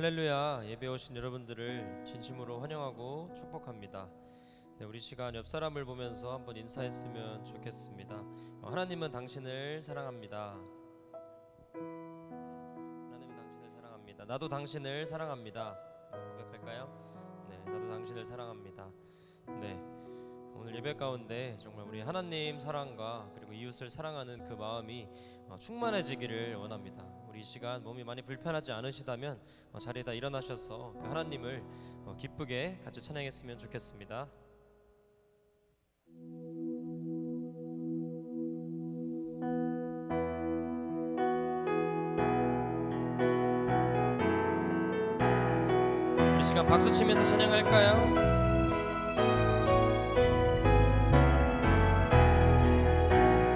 할렐루야. 예배 오신 여러분들을 진심으로 환영하고 축복합니다. 우리 시간 옆 사람을 보면서 한번 인사했으면 좋겠습니다. 하나님은 당신을 사랑합니다. 하나님은 당신을 사랑합니다. 나도 당신을 사랑합니다. 고백할까요? 네, 나도 당신을 사랑합니다. 네, 오늘 예배 가운데 정말 우리 하나님 사랑과 그리고 이웃을 사랑하는 그 마음이 충만해지기를 원합니다. 우리 이 시간 몸이 많이 불편하지 않으시다면 자리에다 일어나셔서 그 하나님을 기쁘게 같이 찬양했으면 좋겠습니다. 우리 시간 박수 치면서 찬양할까요?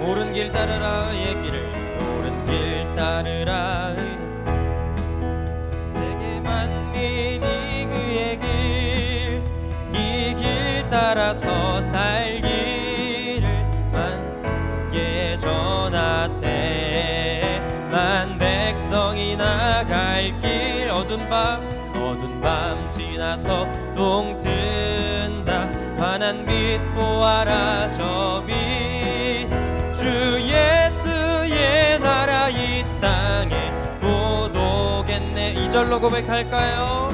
옳은 길 따르라 의의 길을, 옳은 길 따르라 세계 만민이 그의 길, 이 길 따라서 살기를 만개 전하세. 만 백성이 나갈 길, 어두운 밤 지나서 동튼다. 환한 빛 보아라 저 빛, 주 예수의 나라 이 땅에 곧 오겠네. 2절로 고백할까요?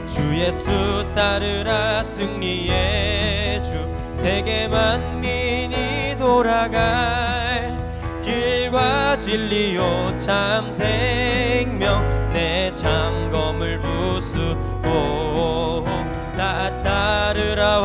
주 예수 따르라 승리의 주, 세계 만민이 돌아갈 길과 진리요 참 생명, 내 장검을 부수고 나 따르라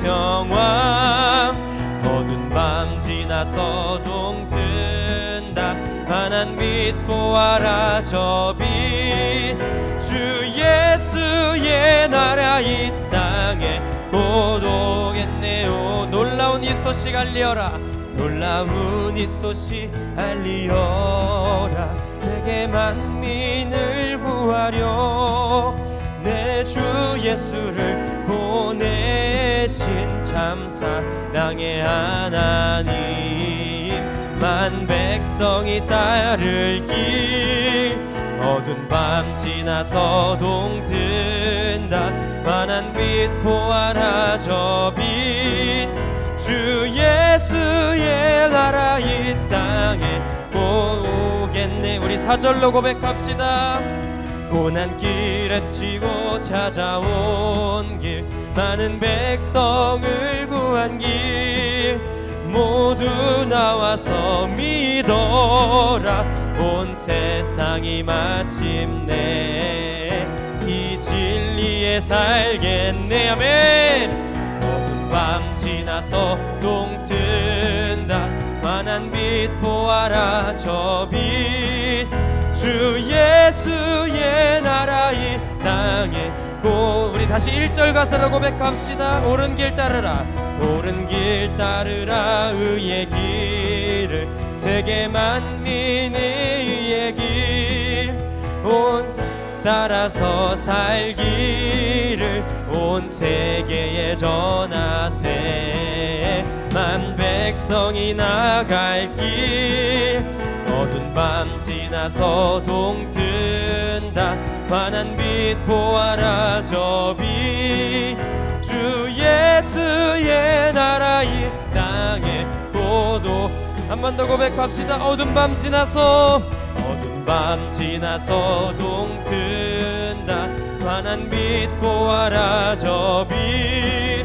화평왕. 어두운 밤 지나서 동튼다. 환한 빛 보아라 저 빛, 주 예수의 나라 이 땅에 곧 오겠네요. 놀라운 이 소식 알리어라, 놀라운 이 소식 알리어라. 세계 만민을 구하려 내 주 예수를 보내신 참 사랑의 하나님. 만 백성이 따를 길, 어두운 밤 지나서 동튼다. 환한 빛 보아라 저 빛, 주 예수의 나라 이 땅에 곧 오겠네. 우리 4절로 고백합시다. 고난길에 치고 찾아온 길, 많은 백성을 구한 길, 모두 나와서 믿어라. 온 세상이 마침내 이 진리에 살겠네. 아멘. 어두운 밤 지나서 동튼다. 환한 빛 보아라 저 빛, 주 예수의 나라 이 땅에 곧. 우리 다시 1절 가사로 고백합시다. 옳은 길 따르라, 옳은 길 따르라 의의 길을, 세계 만민의 의의 길, 온 따라서 살기를 온 세계에 전하세. 만 백성이 나갈 길, 어두운 밤 지나서 동튼다. 환한 빛 보아라 저 빛, 주 예수의 나라 이 땅에 곧 오. 한 번 더 고백합시다. 어두운 밤 지나서 동튼다. 환한 빛 보아라 저 빛,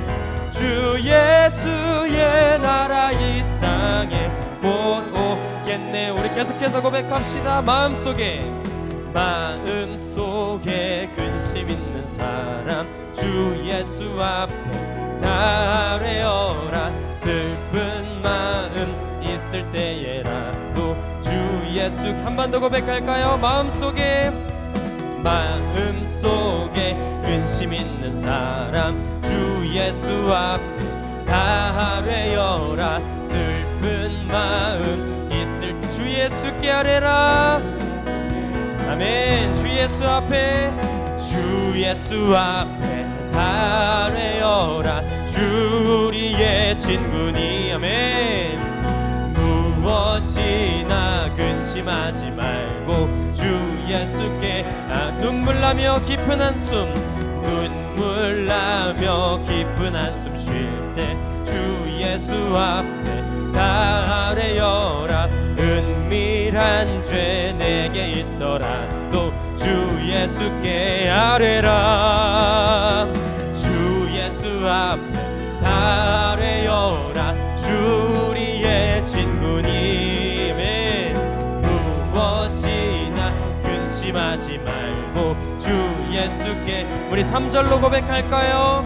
주 예수의 나라 이 땅에 곧 오겠네. 우리 계속해서 고백합시다. 마음속에 근심 있는 사람, 주 예수 앞에 다 아뢰어라. 슬픈 마음 있을 때에라도 주 예수. 한 번 더 고백할까요? 마음속에 근심 있는 사람, 주 예수 앞에 다 아뢰어라. 슬픈 마음 있을 때 주 예수께 아뢰라. 아멘. 주 예수 앞에 다 아뢰어라. 주 우리의 친구니. 아멘. 무엇이나 근심하지 말고 주 예수께 눈물 나며 깊은 한숨, 눈물 나며 깊은 한숨 쉴 때 주 예수 앞에 다 아뢰어라. 은밀한 죄 내게 있더라도 주 예수께 아뢰라. 주 예수 앞에 다 아뢰어라. 주 우리의 친구님은 무엇이나 근심하지 말고 주 예수께. 우리 3절로 고백할까요?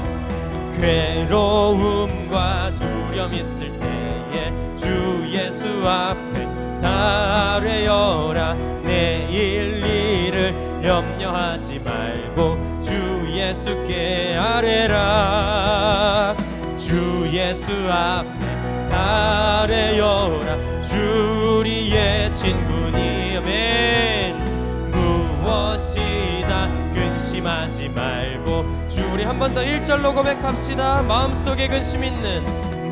괴로움과 두려움 있을 때에 주 예수 앞에 다 아뢰어라. 내일 일을 염려하지 말고 주 예수께 아뢰라. 주 예수 앞에 다 아뢰어라. 주 우리의 친구니 아멘. 무엇이나 근심하지 말고 주. 우리 한 번 더 1절로 고백합시다. 마음속에 근심 있는,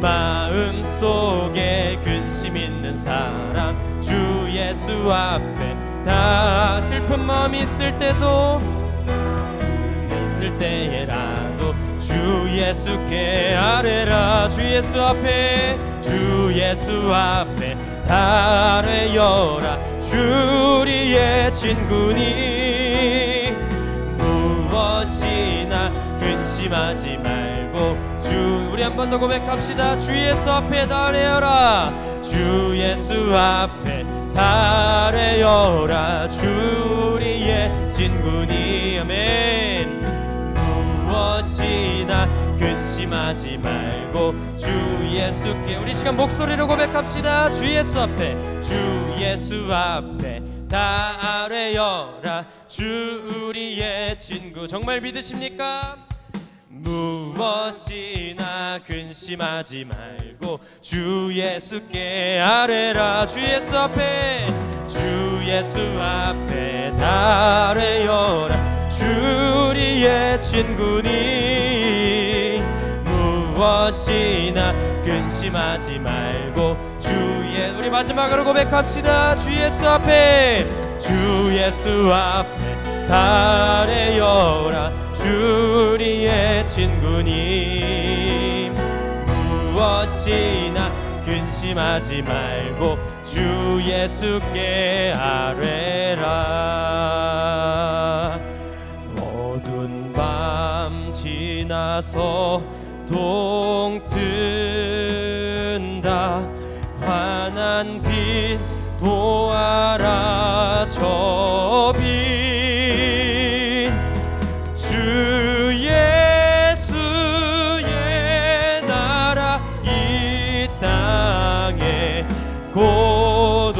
마음속에 근심 있는 사람 주 예수 앞에 다. 슬픈 마음이 있을 때도, 있을 때에라도 주 예수께 아뢰라. 주 예수 앞에, 주 예수 앞에 다 아뢰어라. 주 우리의 친구니 무엇이나 근심하지 말고 주. 우리 한 번 더 고백합시다. 주 예수 앞에 다 아뢰어라. 주 예수 앞에 다 아뢰어라. 주 우리의 친구니 아멘. 무엇이나 근심하지 말고 주 예수께. 우리 시간 목소리로 고백합시다. 주 예수 앞에, 주 예수 앞에 다 아뢰어라. 주 우리의 친구. 정말 믿으십니까? 무엇이나 근심하지 말고 주 예수께 아뢰라. 주 예수 앞에, 주 예수 앞에 다 아뢰어라. 주 우리의 친구니 무엇이나 근심하지 말고 주 예. 우리 마지막으로 고백합시다. 주 예수 앞에, 주 예수 앞에 다 아뢰어라. 주 우리의 친구님 무엇이나 근심하지 말고 주 예수께 아뢰라. 어두운 밤 지나서 동튼다. 환한 빛 보아라. 저 빛 주 예수의 나라 이 땅에 곧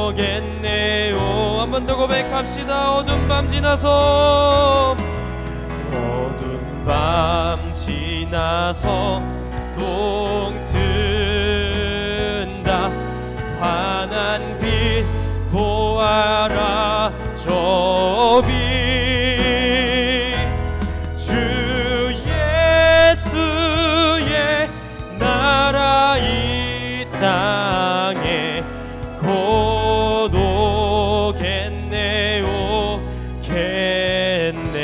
오겠네요. 한 번 더 고백합시다. 어두운 밤 지나서, 어두운 밤 지나서 동튼다. 환한 빛 보아라. 저 빛 주 예수의 나라 이 땅에 곧 오겠네 오겠네.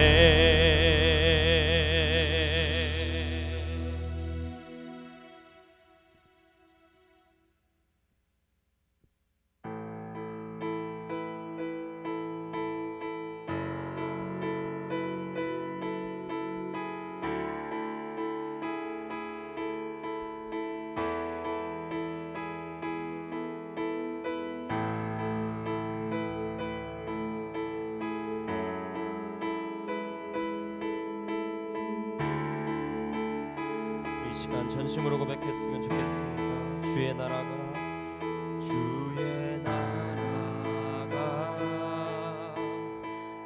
이 시간 전심으로 고백했으면 좋겠습니다. 주의 나라가, 주의 나라가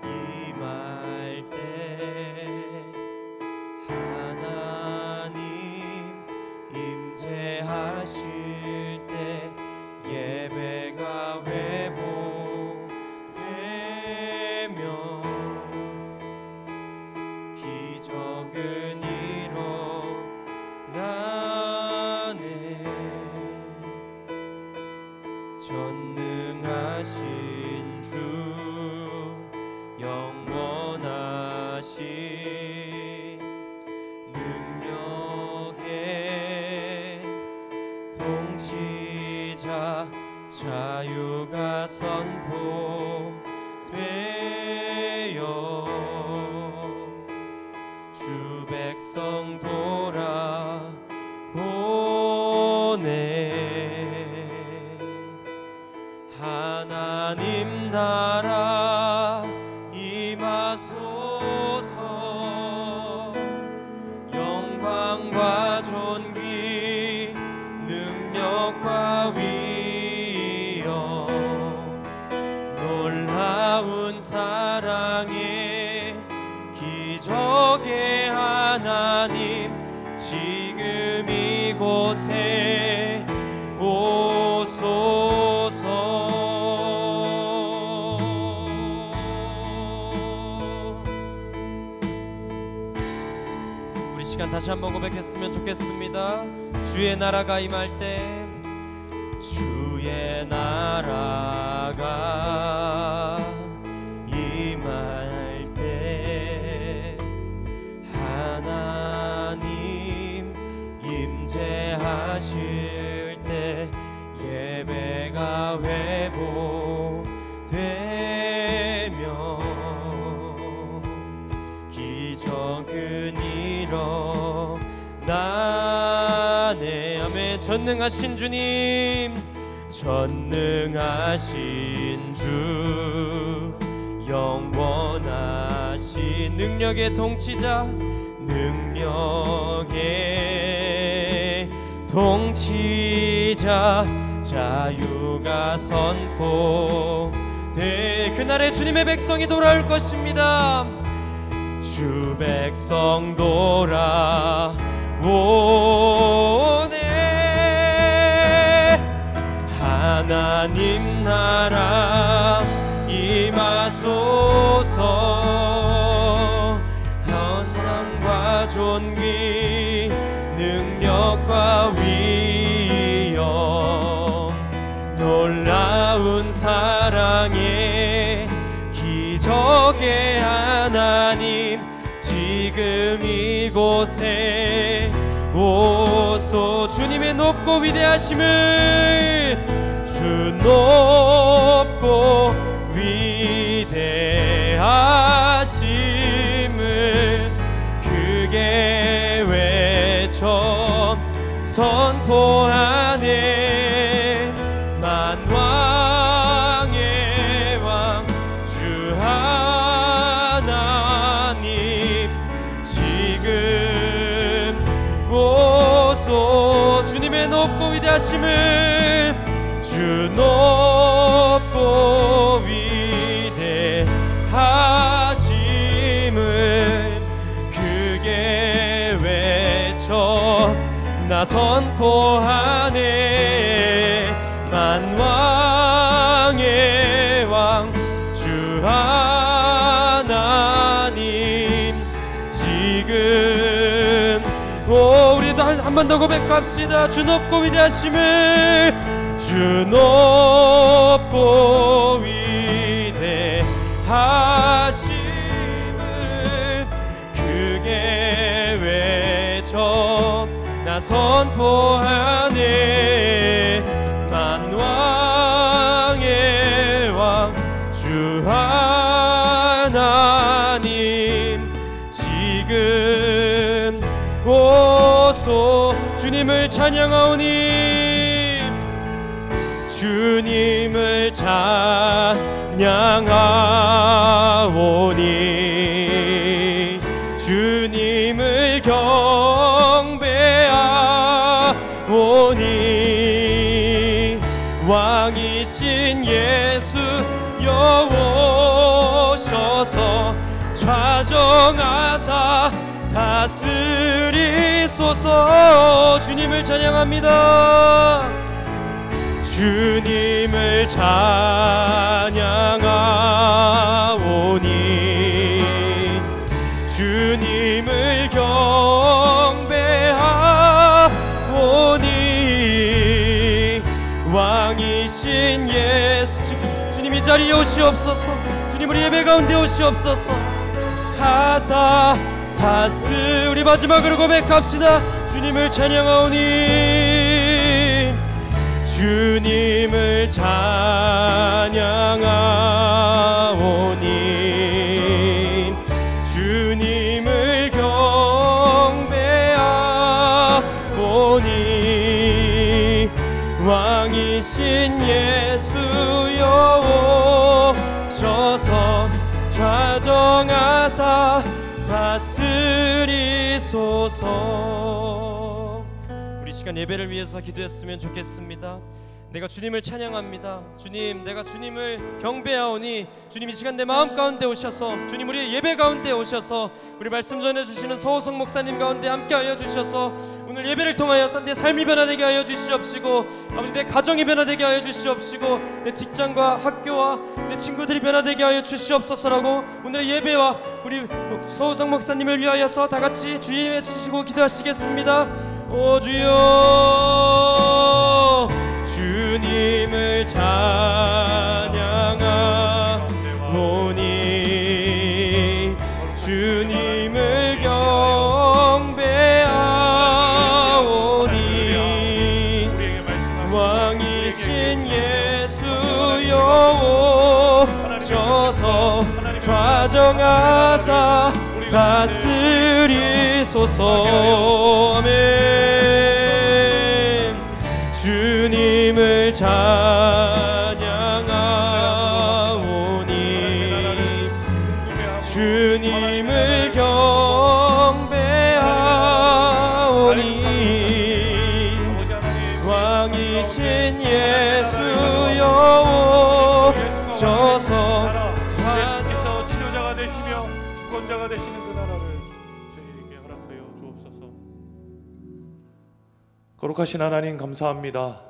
임할 때 하나님 임재하실 때 예배가 회복되며 기적은 전능하신 주 능력의 통치자 자유가 선포되어 주 백성 돌아보네. 하나님 나라 임하소서. 영광과 존귀 능력과 위엄 놀라운 사랑의 기적의 하나님 지금 이곳에 오소서. 우리 시간 다시 한번 고백했으면 좋겠습니다. 주의 나라가 임할 때 주의 나라가 임할 때 하나님 임재하실 때 예배가 회복되며 기적은 일어나네. 아멘. 전능하신 주님, 전능하신 주, 영원하신 능력의 통치자, 능력의 통치자, 자유가 선포돼 그날에 주님의 백성이 돌아올 것입니다. 주 백성 돌아오네. 하나님 나라 임하소서. 영광과 존귀 능력과 위엄 놀라운 사랑의 기적의 하나님 지금 이곳에 오소. 주님의 높고 위대하심을, 주 높고 위대하심을 크게 외쳐 선포하네. 만왕의 왕 주 하나님 지금 오소. 주님의 높고 위대하심을, 주 높고 위대하심을 크게 외쳐 나 선포하네. 만왕의 왕 주 하나님 지금 우리도 한 번 더 고백합시다. 주 높고 위대하심을, 주 높고 위대하심을 크게 외쳐 나 선포하네. 만왕의 왕 주 하나님 지금 오소. 주님을 찬양하오니, 주님을 찬양하오니, 주님을 경배하오니, 왕이신 예수 여오셔서 좌정하사 다스리소서. 주님을 찬양합니다. 주님을 찬양하오니, 주님을 경배하오니, 왕이신 예수 주님 이 자리에 오시옵소서. 주님 우리 예배 가운데 오시옵소서. 자정하사 다스 우리 마지막으로 고백합시다. 주님을 찬양하오니 주님을 찬양하오니 주님을 경배하오니 왕이신 예수여 오셔서 좌정하사 다스리소서. 우리 시간 예배를 위해서 기도했으면 좋겠습니다. 내가 주님을 찬양합니다. 주님, 내가 주님을 경배하오니 주님 이 시간 내 마음 가운데 오셔서 주님 우리의 예배 가운데 오셔서 우리 말씀 전해주시는 서호성 목사님 가운데 함께하여 주셔서 오늘 예배를 통하여 내 삶이 변화되게 하여 주시옵시고 아버지 내 가정이 변화되게 하여 주시옵시고 내 직장과 학교와 내 친구들이 변화되게 하여 주시옵소서라고 오늘의 예배와 우리 서호성 목사님을 위하여서 다같이 주의 외치시고 기도하시겠습니다. 오 주여 주님을 찬양하오니 주님을 경배하오니 왕이신 예수여 오셔서 좌정하사 다스리소서. 아멘. 주님을 찬양하오니 주님을 경배하오니 왕이신 예수여 오셔서 예수께서 치료자가 되시며 주권자가 되시는 그 나라를 저희에게 허락하여 주옵소서. 거룩하신 하나님 감사합니다.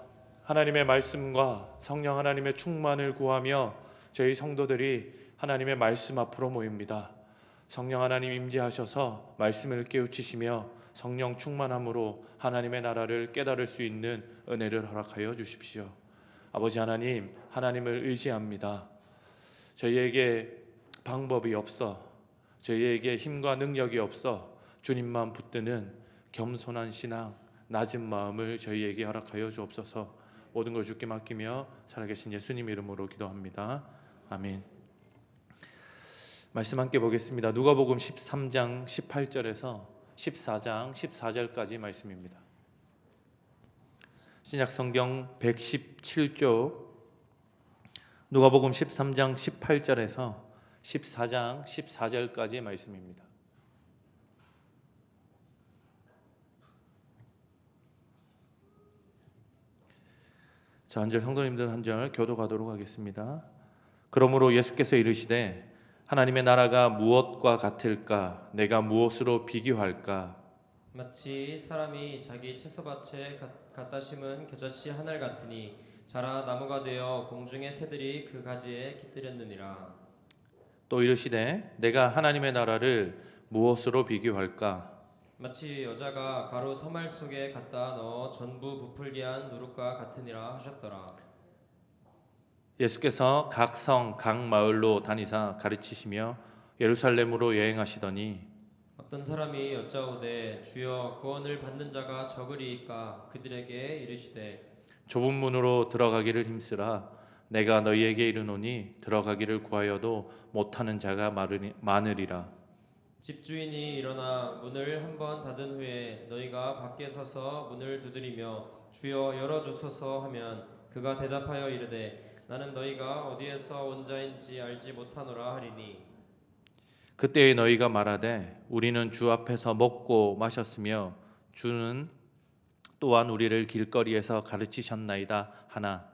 하나님의 말씀과 성령 하나님의 충만을 구하며 저희 성도들이 하나님의 말씀 앞으로 모입니다. 성령 하나님 임재하셔서 말씀을 깨우치시며 성령 충만함으로 하나님의 나라를 깨달을 수 있는 은혜를 허락하여 주십시오. 아버지 하나님, 하나님을 의지합니다. 저희에게 방법이 없어, 저희에게 힘과 능력이 없어 주님만 붙드는 겸손한 신앙, 낮은 마음을 저희에게 허락하여 주옵소서. 모든 걸 주께 맡기며 살아계신 예수님 이름으로 기도합니다. 아멘. 말씀 함께 보겠습니다. 누가복음 13장 18절에서 14장 14절까지 말씀입니다. 신약성경 117쪽 누가복음 13장 18절에서 14장 14절까지 말씀입니다. 자, 한 절 성도님들 한 절 교도가도록 하겠습니다. 그러므로 예수께서 이르시되 하나님의 나라가 무엇과 같을까? 내가 무엇으로 비교할까? 마치 사람이 자기 채소밭에 갖다 심은 겨자씨 하늘 같으니 자라 나무가 되어 공중의 새들이 그 가지에 깃들였느니라. 또 이르시되 내가 하나님의 나라를 무엇으로 비교할까? 마치 여자가 가루 서말 속에 갖다 넣어 전부 부풀게 한 누룩과 같으니라 하셨더라. 예수께서 각 성, 각 마을로 다니사 가르치시며 예루살렘으로 여행하시더니 어떤 사람이 여짜오되 주여 구원을 받는 자가 적으리이까? 그들에게 이르시되 좁은 문으로 들어가기를 힘쓰라. 내가 너희에게 이르노니 들어가기를 구하여도 못하는 자가 많으리라. 집주인이 일어나 문을 한번 닫은 후에 너희가 밖에 서서 문을 두드리며 주여 열어주소서 하면 그가 대답하여 이르되 나는 너희가 어디에서 온 자인지 알지 못하노라 하리니 그때에 너희가 말하되 우리는 주 앞에서 먹고 마셨으며 주는 또한 우리를 길거리에서 가르치셨나이다 하나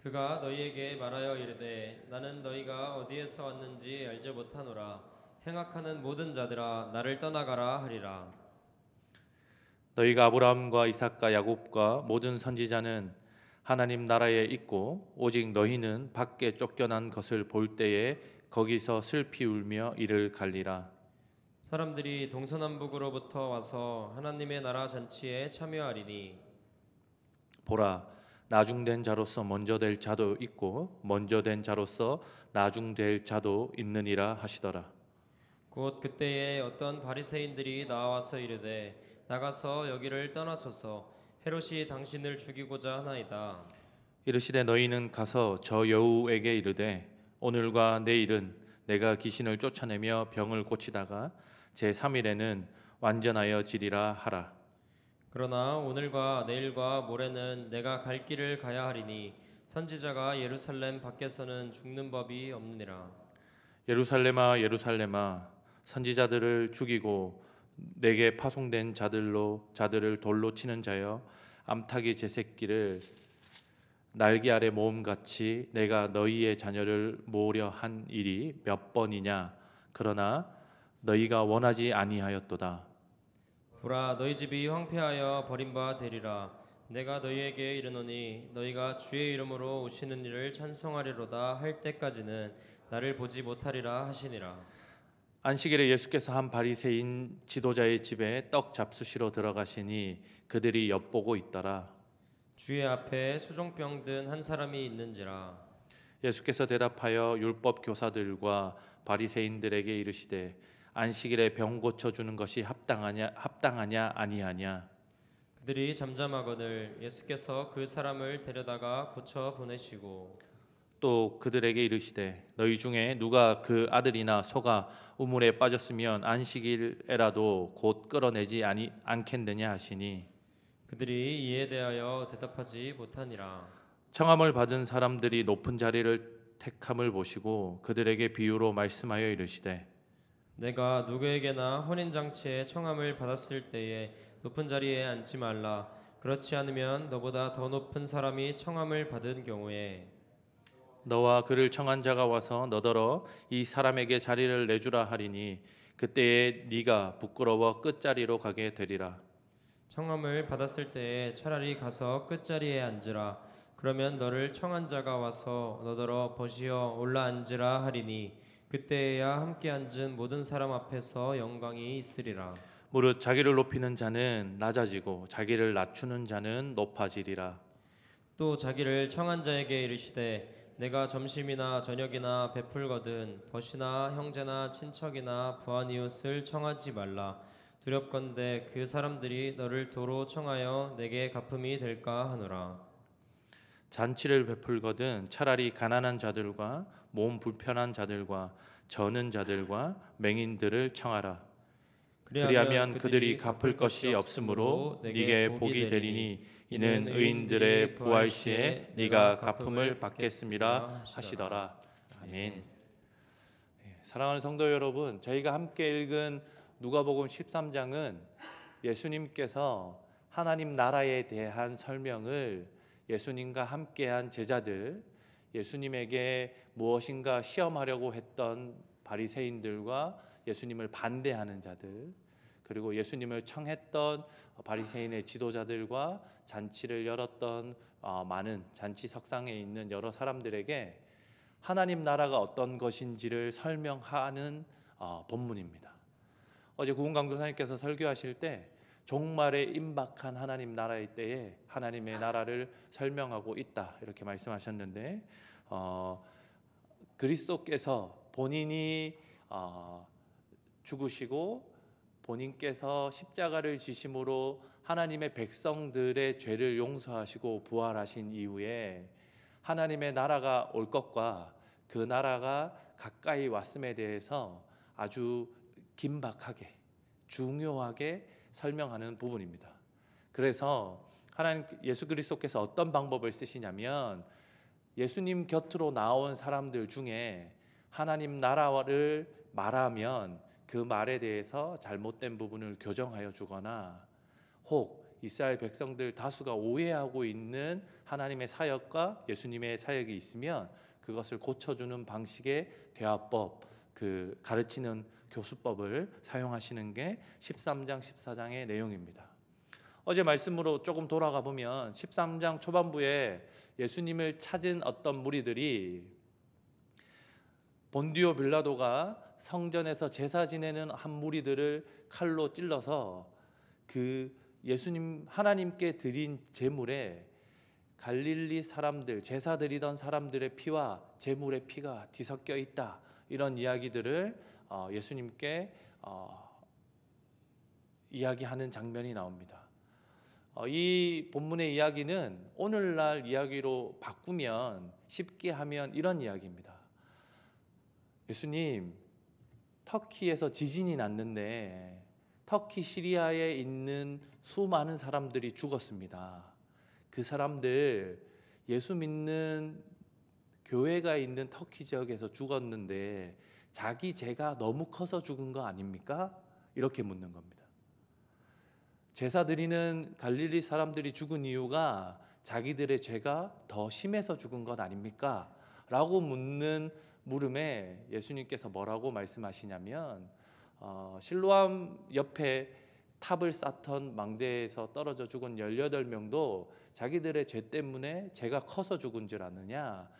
그가 너희에게 말하여 이르되 나는 너희가 어디에서 왔는지 알지 못하노라. 행악하는 모든 자들아 나를 떠나가라 하리라. 너희가 아브라함과 이삭과 야곱과 모든 선지자는 하나님 나라에 있고 오직 너희는 밖에 쫓겨난 것을 볼 때에 거기서 슬피 울며 이를 갈리라. 사람들이 동서남북으로부터 와서 하나님의 나라 잔치에 참여하리니 보라 나중된 자로서 먼저 될 자도 있고 먼저 된 자로서 나중될 자도 있느니라 하시더라. 곧 그때에 어떤 바리새인들이 나와서 이르되 나가서 여기를 떠나소서 헤롯이 당신을 죽이고자 하나이다. 이르시되 너희는 가서 저 여우에게 이르되 오늘과 내일은 내가 귀신을 쫓아내며 병을 고치다가 제 3일에는 완전하여 지리라 하라. 그러나 오늘과 내일과 모레는 내가 갈 길을 가야 하리니 선지자가 예루살렘 밖에서는 죽는 법이 없느니라. 예루살렘아 예루살렘아 선지자들을 죽이고 내게 파송된 자들을 돌로 치는 자여 암탉이 제 새끼를 날개 아래 모음같이 내가 너희의 자녀를 모으려 한 일이 몇 번이냐. 그러나 너희가 원하지 아니하였도다. 보라 너희 집이 황폐하여 버림바 되리라. 내가 너희에게 이르노니 너희가 주의 이름으로 오시는 이를 찬송하리로다 할 때까지는 나를 보지 못하리라 하시니라. 안식일에 예수께서 한 바리새인 지도자의 집에 떡 잡수시러 들어가시니 그들이 엿보고 있더라. 주의 앞에 수종병 든 한 사람이 있는지라. 예수께서 대답하여 율법 교사들과 바리새인들에게 이르시되 안식일에 병 고쳐 주는 것이 합당하냐 아니하냐. 그들이 잠잠하거늘 예수께서 그 사람을 데려다가 고쳐 보내시고 또 그들에게 이르시되 너희 중에 누가 그 아들이나 소가 우물에 빠졌으면 안식일에라도 곧 끌어내지 않겠느냐 하시니 그들이 이에 대하여 대답하지 못하니라. 청함을 받은 사람들이 높은 자리를 택함을 보시고 그들에게 비유로 말씀하여 이르시되 내가 누구에게나 혼인잔치에 청함을 받았을 때에 높은 자리에 앉지 말라. 그렇지 않으면 너보다 더 높은 사람이 청함을 받은 경우에 너와 그를 청한 자가 와서 너더러 이 사람에게 자리를 내주라 하리니 그때에 네가 부끄러워 끝자리로 가게 되리라. 청함을 받았을 때에 차라리 가서 끝자리에 앉으라. 그러면 너를 청한 자가 와서 너더러 보시어 올라 앉으라 하리니 그때에야 함께 앉은 모든 사람 앞에서 영광이 있으리라. 무릇 자기를 높이는 자는 낮아지고 자기를 낮추는 자는 높아지리라. 또 자기를 청한 자에게 이르시되 내가 점심이나 저녁이나 베풀거든 벗이나 형제나 친척이나 부한 이웃을 청하지 말라. 두렵건대 그 사람들이 너를 도로 청하여 내게 갚음이 될까 하노라. 잔치를 베풀거든 차라리 가난한 자들과 몸 불편한 자들과 저는 자들과 맹인들을 청하라. 그리하면 그들이 갚을 것이 없으므로 네게 복이 되리니 이는 의인들의 부활 시에 네가 갚음을 받겠음이라 하시더라. 아멘. 사랑하는 성도 여러분, 저희가 함께 읽은 누가복음 13장은 예수님께서 하나님 나라에 대한 설명을 예수님과 함께한 제자들, 예수님에게 무엇인가 시험하려고 했던 바리새인들과 예수님을 반대하는 자들, 그리고 예수님을 청했던 바리새인의 지도자들과 잔치를 열었던 많은 잔치 석상에 있는 여러 사람들에게 하나님 나라가 어떤 것인지를 설명하는 본문입니다. 어제 구은강도사님께서 설교하실 때 종말에 임박한 하나님 나라의 때에 하나님의 나라를 설명하고 있다 이렇게 말씀하셨는데 그리스도께서 본인이 죽으시고 본인께서 십자가를 지심으로 하나님의 백성들의 죄를 용서하시고 부활하신 이후에 하나님의 나라가 올 것과 그 나라가 가까이 왔음에 대해서 아주 긴박하게 중요하게 설명하는 부분입니다. 그래서 하나님 예수 그리스도께서 어떤 방법을 쓰시냐면 예수님 곁으로 나온 사람들 중에 하나님 나라를 말하면 그 말에 대해서 잘못된 부분을 교정하여 주거나 혹 이스라엘 백성들 다수가 오해하고 있는 하나님의 사역과 예수님의 사역이 있으면 그것을 고쳐주는 방식의 대화법, 그 가르치는 교수법을 사용하시는 게 13장, 14장의 내용입니다. 어제 말씀으로 조금 돌아가 보면 13장 초반부에 예수님을 찾은 어떤 무리들이 본디오 빌라도가 성전에서 제사 지내는 한 무리들을 칼로 찔러서 그 예수님 하나님께 드린 제물에 갈릴리 사람들 제사 드리던 사람들의 피와 제물의 피가 뒤섞여 있다 이런 이야기들을 예수님께 이야기하는 장면이 나옵니다. 이 본문의 이야기는 오늘날 이야기로 바꾸면 쉽게 하면 이런 이야기입니다. 예수님, 터키에서 지진이 났는데 터키 시리아에 있는 수많은 사람들이 죽었습니다. 그 사람들 예수 믿는 교회가 있는 터키 지역에서 죽었는데 자기 죄가 너무 커서 죽은 거 아닙니까? 이렇게 묻는 겁니다. 제사 드리는 갈릴리 사람들이 죽은 이유가 자기들의 죄가 더 심해서 죽은 것 아닙니까? 라고 묻는 물음에 예수님께서 뭐라고 말씀하시냐면 실로암 옆에 탑을 쌓던 망대에서 떨어져 죽은 18명도 자기들의 죄 때문에 죄가 커서 죽은 줄 아느냐?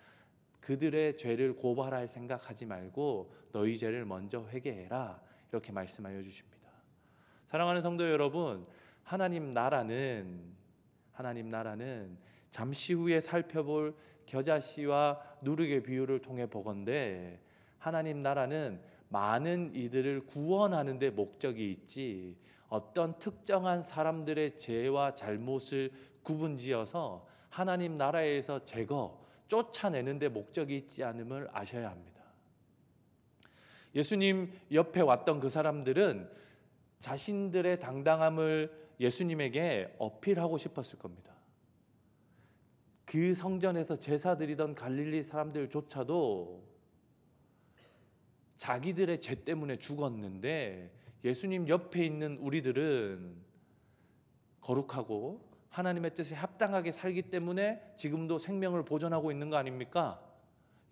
그들의 죄를 고발할 생각하지 말고 너희 죄를 먼저 회개해라, 이렇게 말씀하여 주십니다. 사랑하는 성도 여러분, 하나님 나라는 잠시 후에 살펴볼 겨자씨와 누룩의 비유를 통해 보건대 하나님 나라는 많은 이들을 구원하는 데 목적이 있지 어떤 특정한 사람들의 죄와 잘못을 구분지어서 하나님 나라에서 쫓아내는 데 목적이 있지 않음을 아셔야 합니다. 예수님 옆에 왔던 그 사람들은 자신들의 당당함을 예수님에게 어필하고 싶었을 겁니다. 그 성전에서 제사 드리던 갈릴리 사람들조차도 자기들의 죄 때문에 죽었는데 예수님 옆에 있는 우리들은 거룩하고 하나님의 뜻에 합당하게 살기 때문에 지금도 생명을 보존하고 있는 거 아닙니까?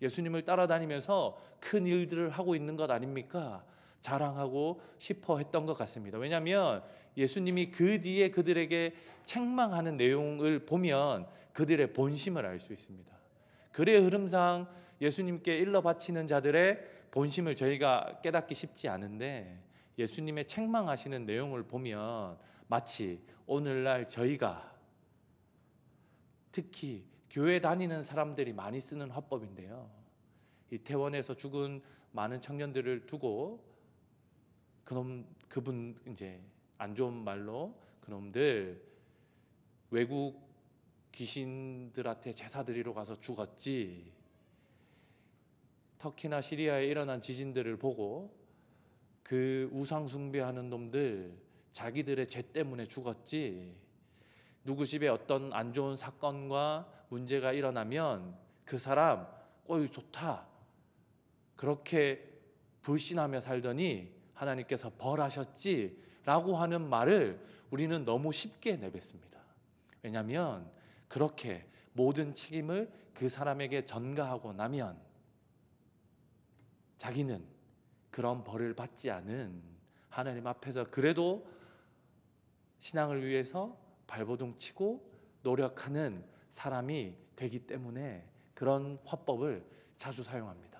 예수님을 따라다니면서 큰 일들을 하고 있는 것 아닙니까? 자랑하고 싶어 했던 것 같습니다. 왜냐하면 예수님이 그 뒤에 그들에게 책망하는 내용을 보면 그들의 본심을 알 수 있습니다. 글의 흐름상 예수님께 일러 바치는 자들의 본심을 저희가 깨닫기 쉽지 않은데 예수님의 책망하시는 내용을 보면 마치 오늘날 저희가 특히 교회 다니는 사람들이 많이 쓰는 화법인데요. 이태원에서 죽은 많은 청년들을 두고 그분 이제 안 좋은 말로 그놈들 외국 귀신들한테 제사 드리러 가서 죽었지. 터키나 시리아에 일어난 지진들을 보고 그 우상 숭배하는 놈들 자기들의 죄 때문에 죽었지. 누구 집에 어떤 안 좋은 사건과 문제가 일어나면 그 사람 꼴 좋다 그렇게 불신하며 살더니 하나님께서 벌하셨지 라고 하는 말을 우리는 너무 쉽게 내뱉습니다. 왜냐하면 그렇게 모든 책임을 그 사람에게 전가하고 나면 자기는 그런 벌을 받지 않은 하나님 앞에서 그래도 신앙을 위해서 발버둥 치고 노력하는 사람이 되기 때문에 그런 화법을 자주 사용합니다.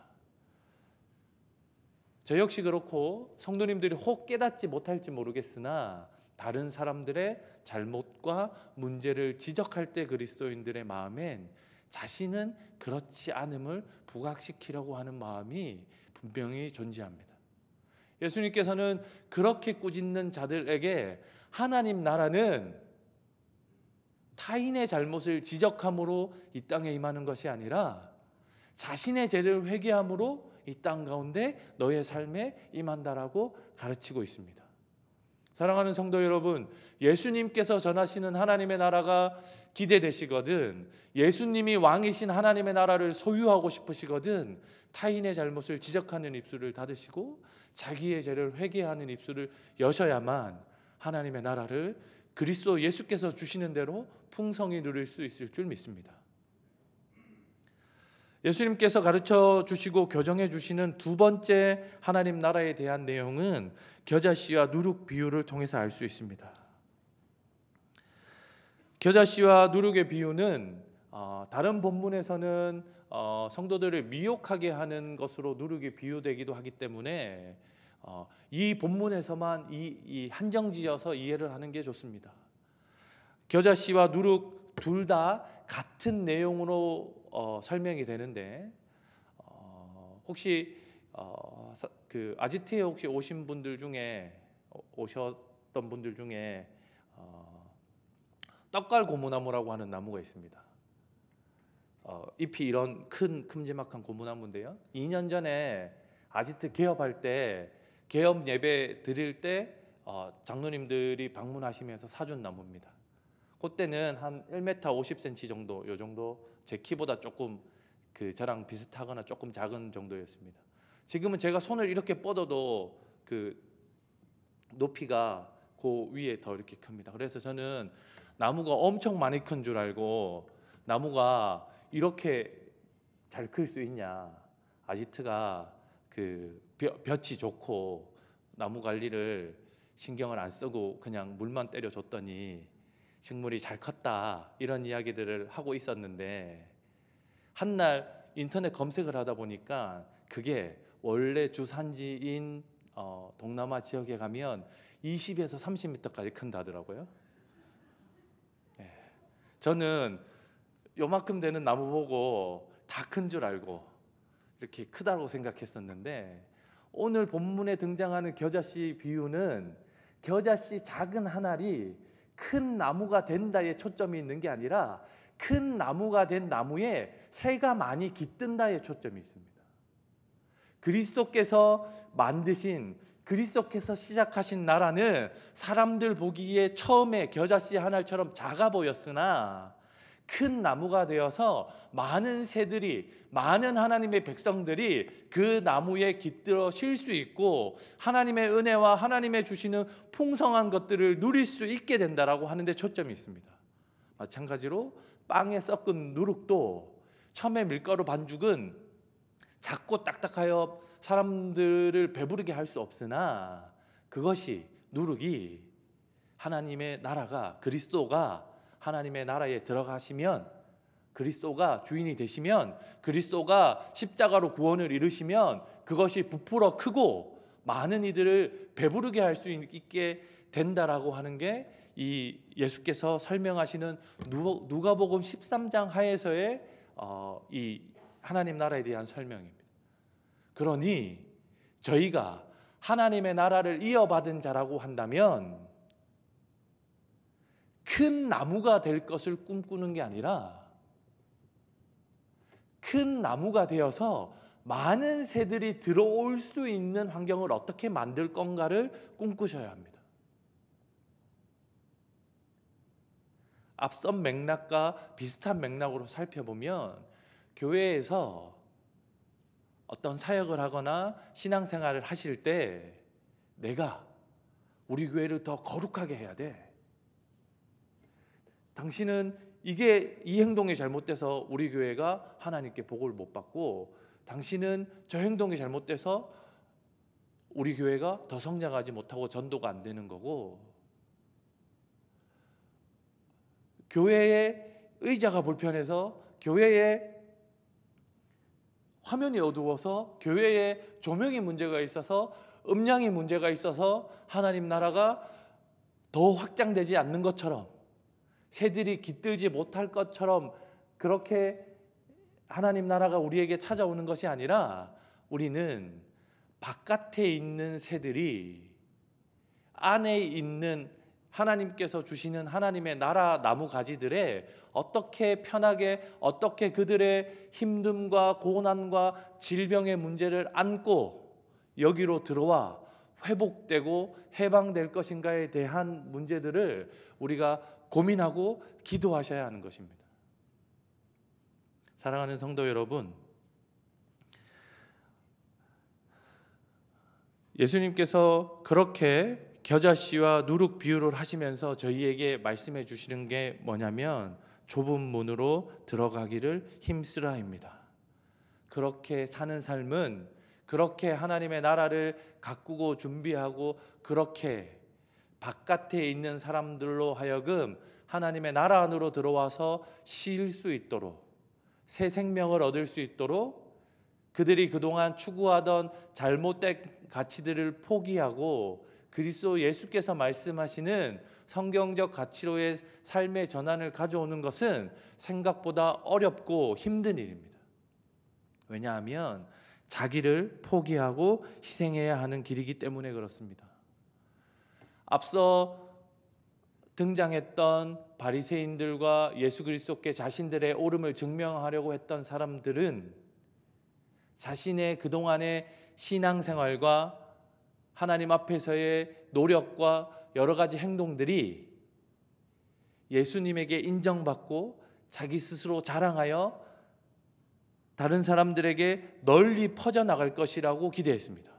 저 역시 그렇고 성도님들이 혹 깨닫지 못할지 모르겠으나 다른 사람들의 잘못과 문제를 지적할 때 그리스도인들의 마음엔 자신은 그렇지 않음을 부각시키려고 하는 마음이 분명히 존재합니다. 예수님께서는 그렇게 꾸짖는 자들에게 하나님 나라는 타인의 잘못을 지적함으로 이 땅에 임하는 것이 아니라 자신의 죄를 회개함으로 이 땅 가운데 너의 삶에 임한다라고 가르치고 있습니다. 사랑하는 성도 여러분, 예수님께서 전하시는 하나님의 나라가 기대되시거든 예수님이 왕이신 하나님의 나라를 소유하고 싶으시거든 타인의 잘못을 지적하는 입술을 닫으시고 자기의 죄를 회개하는 입술을 여셔야만 하나님의 나라를 그리스도 예수께서 주시는 대로 풍성히 누릴 수 있을 줄 믿습니다. 예수님께서 가르쳐 주시고 교정해 주시는 두 번째 하나님 나라에 대한 내용은 겨자씨와 누룩 비유를 통해서 알 수 있습니다. 겨자씨와 누룩의 비유는 다른 본문에서는 성도들을 미혹하게 하는 것으로 누룩이 비유되기도 하기 때문에 이 본문에서만 이 한정지어서 이해를 하는 게 좋습니다. 겨자씨와 누룩 둘 다 같은 내용으로 설명이 되는데 혹시 그 아지트에 혹시 오신 분들 중에 오셨던 분들 중에 떡갈 고무나무라고 하는 나무가 있습니다. 잎이 이런 큼지막한 고무나무인데요. 2년 전에 아지트 개업할 때 개업 예배 드릴 때 장로님들이 방문하시면서 사준 나무입니다. 그때는 한 1m 50cm 정도, 요 정도, 제 키보다 조금 저랑 비슷하거나 조금 작은 정도였습니다. 지금은 제가 손을 이렇게 뻗어도 그 높이가 그 위에 더 이렇게 큽니다. 그래서 저는 나무가 엄청 많이 큰 줄 알고, 나무가 이렇게 잘 클 수 있냐, 아지트가 그 볕이 좋고 나무 관리를 신경을 안 쓰고 그냥 물만 때려줬더니 식물이 잘 컸다, 이런 이야기들을 하고 있었는데, 한날 인터넷 검색을 하다 보니까 그게 원래 주산지인 동남아 지역에 가면 20에서 30m까지 큰다더라고요. 저는 요만큼 되는 나무 보고 다 큰 줄 알고 이렇게 크다고 생각했었는데, 오늘 본문에 등장하는 겨자씨 비유는 겨자씨 작은 한 알이 큰 나무가 된다에 초점이 있는 게 아니라 큰 나무가 된 나무에 새가 많이 깃든다에 초점이 있습니다. 그리스도께서 만드신, 그리스도께서 시작하신 나라는 사람들 보기에 처음에 겨자씨 한 알처럼 작아 보였으나 큰 나무가 되어서 많은 새들이, 많은 하나님의 백성들이 그 나무에 깃들어 쉴 수 있고 하나님의 은혜와 하나님의 주시는 풍성한 것들을 누릴 수 있게 된다라고 하는데 초점이 있습니다. 마찬가지로 빵에 섞은 누룩도, 처음에 밀가루 반죽은 작고 딱딱하여 사람들을 배부르게 할 수 없으나, 그것이, 누룩이, 하나님의 나라가, 그리스도가 하나님의 나라에 들어가시면, 그리스도가 주인이 되시면, 그리스도가 십자가로 구원을 이루시면 그것이 부풀어 크고 많은 이들을 배부르게 할 수 있게 된다라고 하는 게 이 예수께서 설명하시는 누가복음 13장 하에서의 이 하나님 나라에 대한 설명입니다. 그러니 저희가 하나님의 나라를 이어받은 자라고 한다면 큰 나무가 될 것을 꿈꾸는 게 아니라 큰 나무가 되어서 많은 새들이 들어올 수 있는 환경을 어떻게 만들 건가를 꿈꾸셔야 합니다. 앞선 맥락과 비슷한 맥락으로 살펴보면, 교회에서 어떤 사역을 하거나 신앙생활을 하실 때 내가 우리 교회를 더 거룩하게 해야 돼. 당신은 이 행동이 잘못돼서 우리 교회가 하나님께 복을 못 받고, 당신은 저 행동이 잘못돼서 우리 교회가 더 성장하지 못하고 전도가 안 되는 거고, 교회의 의자가 불편해서, 교회의 화면이 어두워서, 교회에 조명이 문제가 있어서, 음량이 문제가 있어서 하나님 나라가 더 확장되지 않는 것처럼, 새들이 깃들지 못할 것처럼 그렇게 하나님 나라가 우리에게 찾아오는 것이 아니라, 우리는 바깥에 있는 새들이 안에 있는 하나님께서 주시는 하나님의 나라 나무 가지들에 어떻게 편하게, 어떻게 그들의 힘듦과 고난과 질병의 문제를 안고 여기로 들어와 회복되고 해방될 것인가에 대한 문제들을 우리가 고민하고 기도하셔야 하는 것입니다. 사랑하는 성도 여러분, 예수님께서 그렇게 겨자씨와 누룩 비유를 하시면서 저희에게 말씀해 주시는 게 뭐냐면, 좁은 문으로 들어가기를 힘쓰라입니다. 그렇게 사는 삶은, 그렇게 하나님의 나라를 가꾸고 준비하고, 그렇게 바깥에 있는 사람들로 하여금 하나님의 나라 안으로 들어와서 쉴 수 있도록, 새 생명을 얻을 수 있도록, 그들이 그동안 추구하던 잘못된 가치들을 포기하고 그리스도 예수께서 말씀하시는 성경적 가치로의 삶의 전환을 가져오는 것은 생각보다 어렵고 힘든 일입니다. 왜냐하면 자기를 포기하고 희생해야 하는 길이기 때문에 그렇습니다. 앞서 등장했던 바리새인들과 예수 그리스도께 자신들의 옳음을 증명하려고 했던 사람들은 자신의 그동안의 신앙생활과 하나님 앞에서의 노력과 여러 가지 행동들이 예수님에게 인정받고 자기 스스로 자랑하여 다른 사람들에게 널리 퍼져나갈 것이라고 기대했습니다.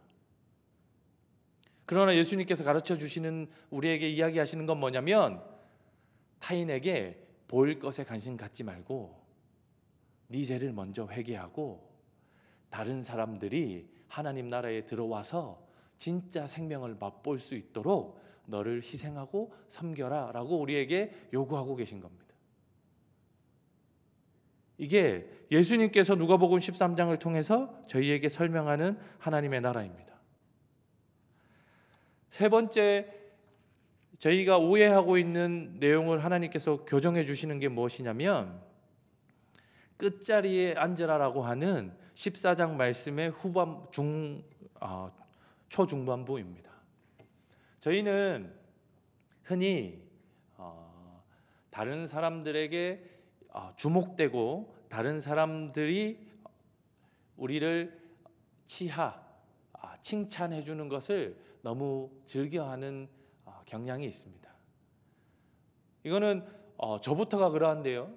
그러나 예수님께서 가르쳐 주시는, 우리에게 이야기하시는 건 뭐냐면, 타인에게 보일 것에 관심 갖지 말고 네 죄를 먼저 회개하고 다른 사람들이 하나님 나라에 들어와서 진짜 생명을 맛볼 수 있도록 너를 희생하고 섬겨라 라고 우리에게 요구하고 계신 겁니다. 이게 예수님께서 누가복음 13장을 통해서 저희에게 설명하는 하나님의 나라입니다. 세 번째, 저희가 오해하고 있는 내용을 하나님께서 교정해 주시는 게 무엇이냐면, 끝자리에 앉으라라고 하는 14장 말씀의 초중반부입니다. 저희는 흔히 다른 사람들에게 주목되고 다른 사람들이 우리를 칭찬해 주는 것을 너무 즐겨하는 경향이 있습니다. 이거는 저부터가 그러한데요.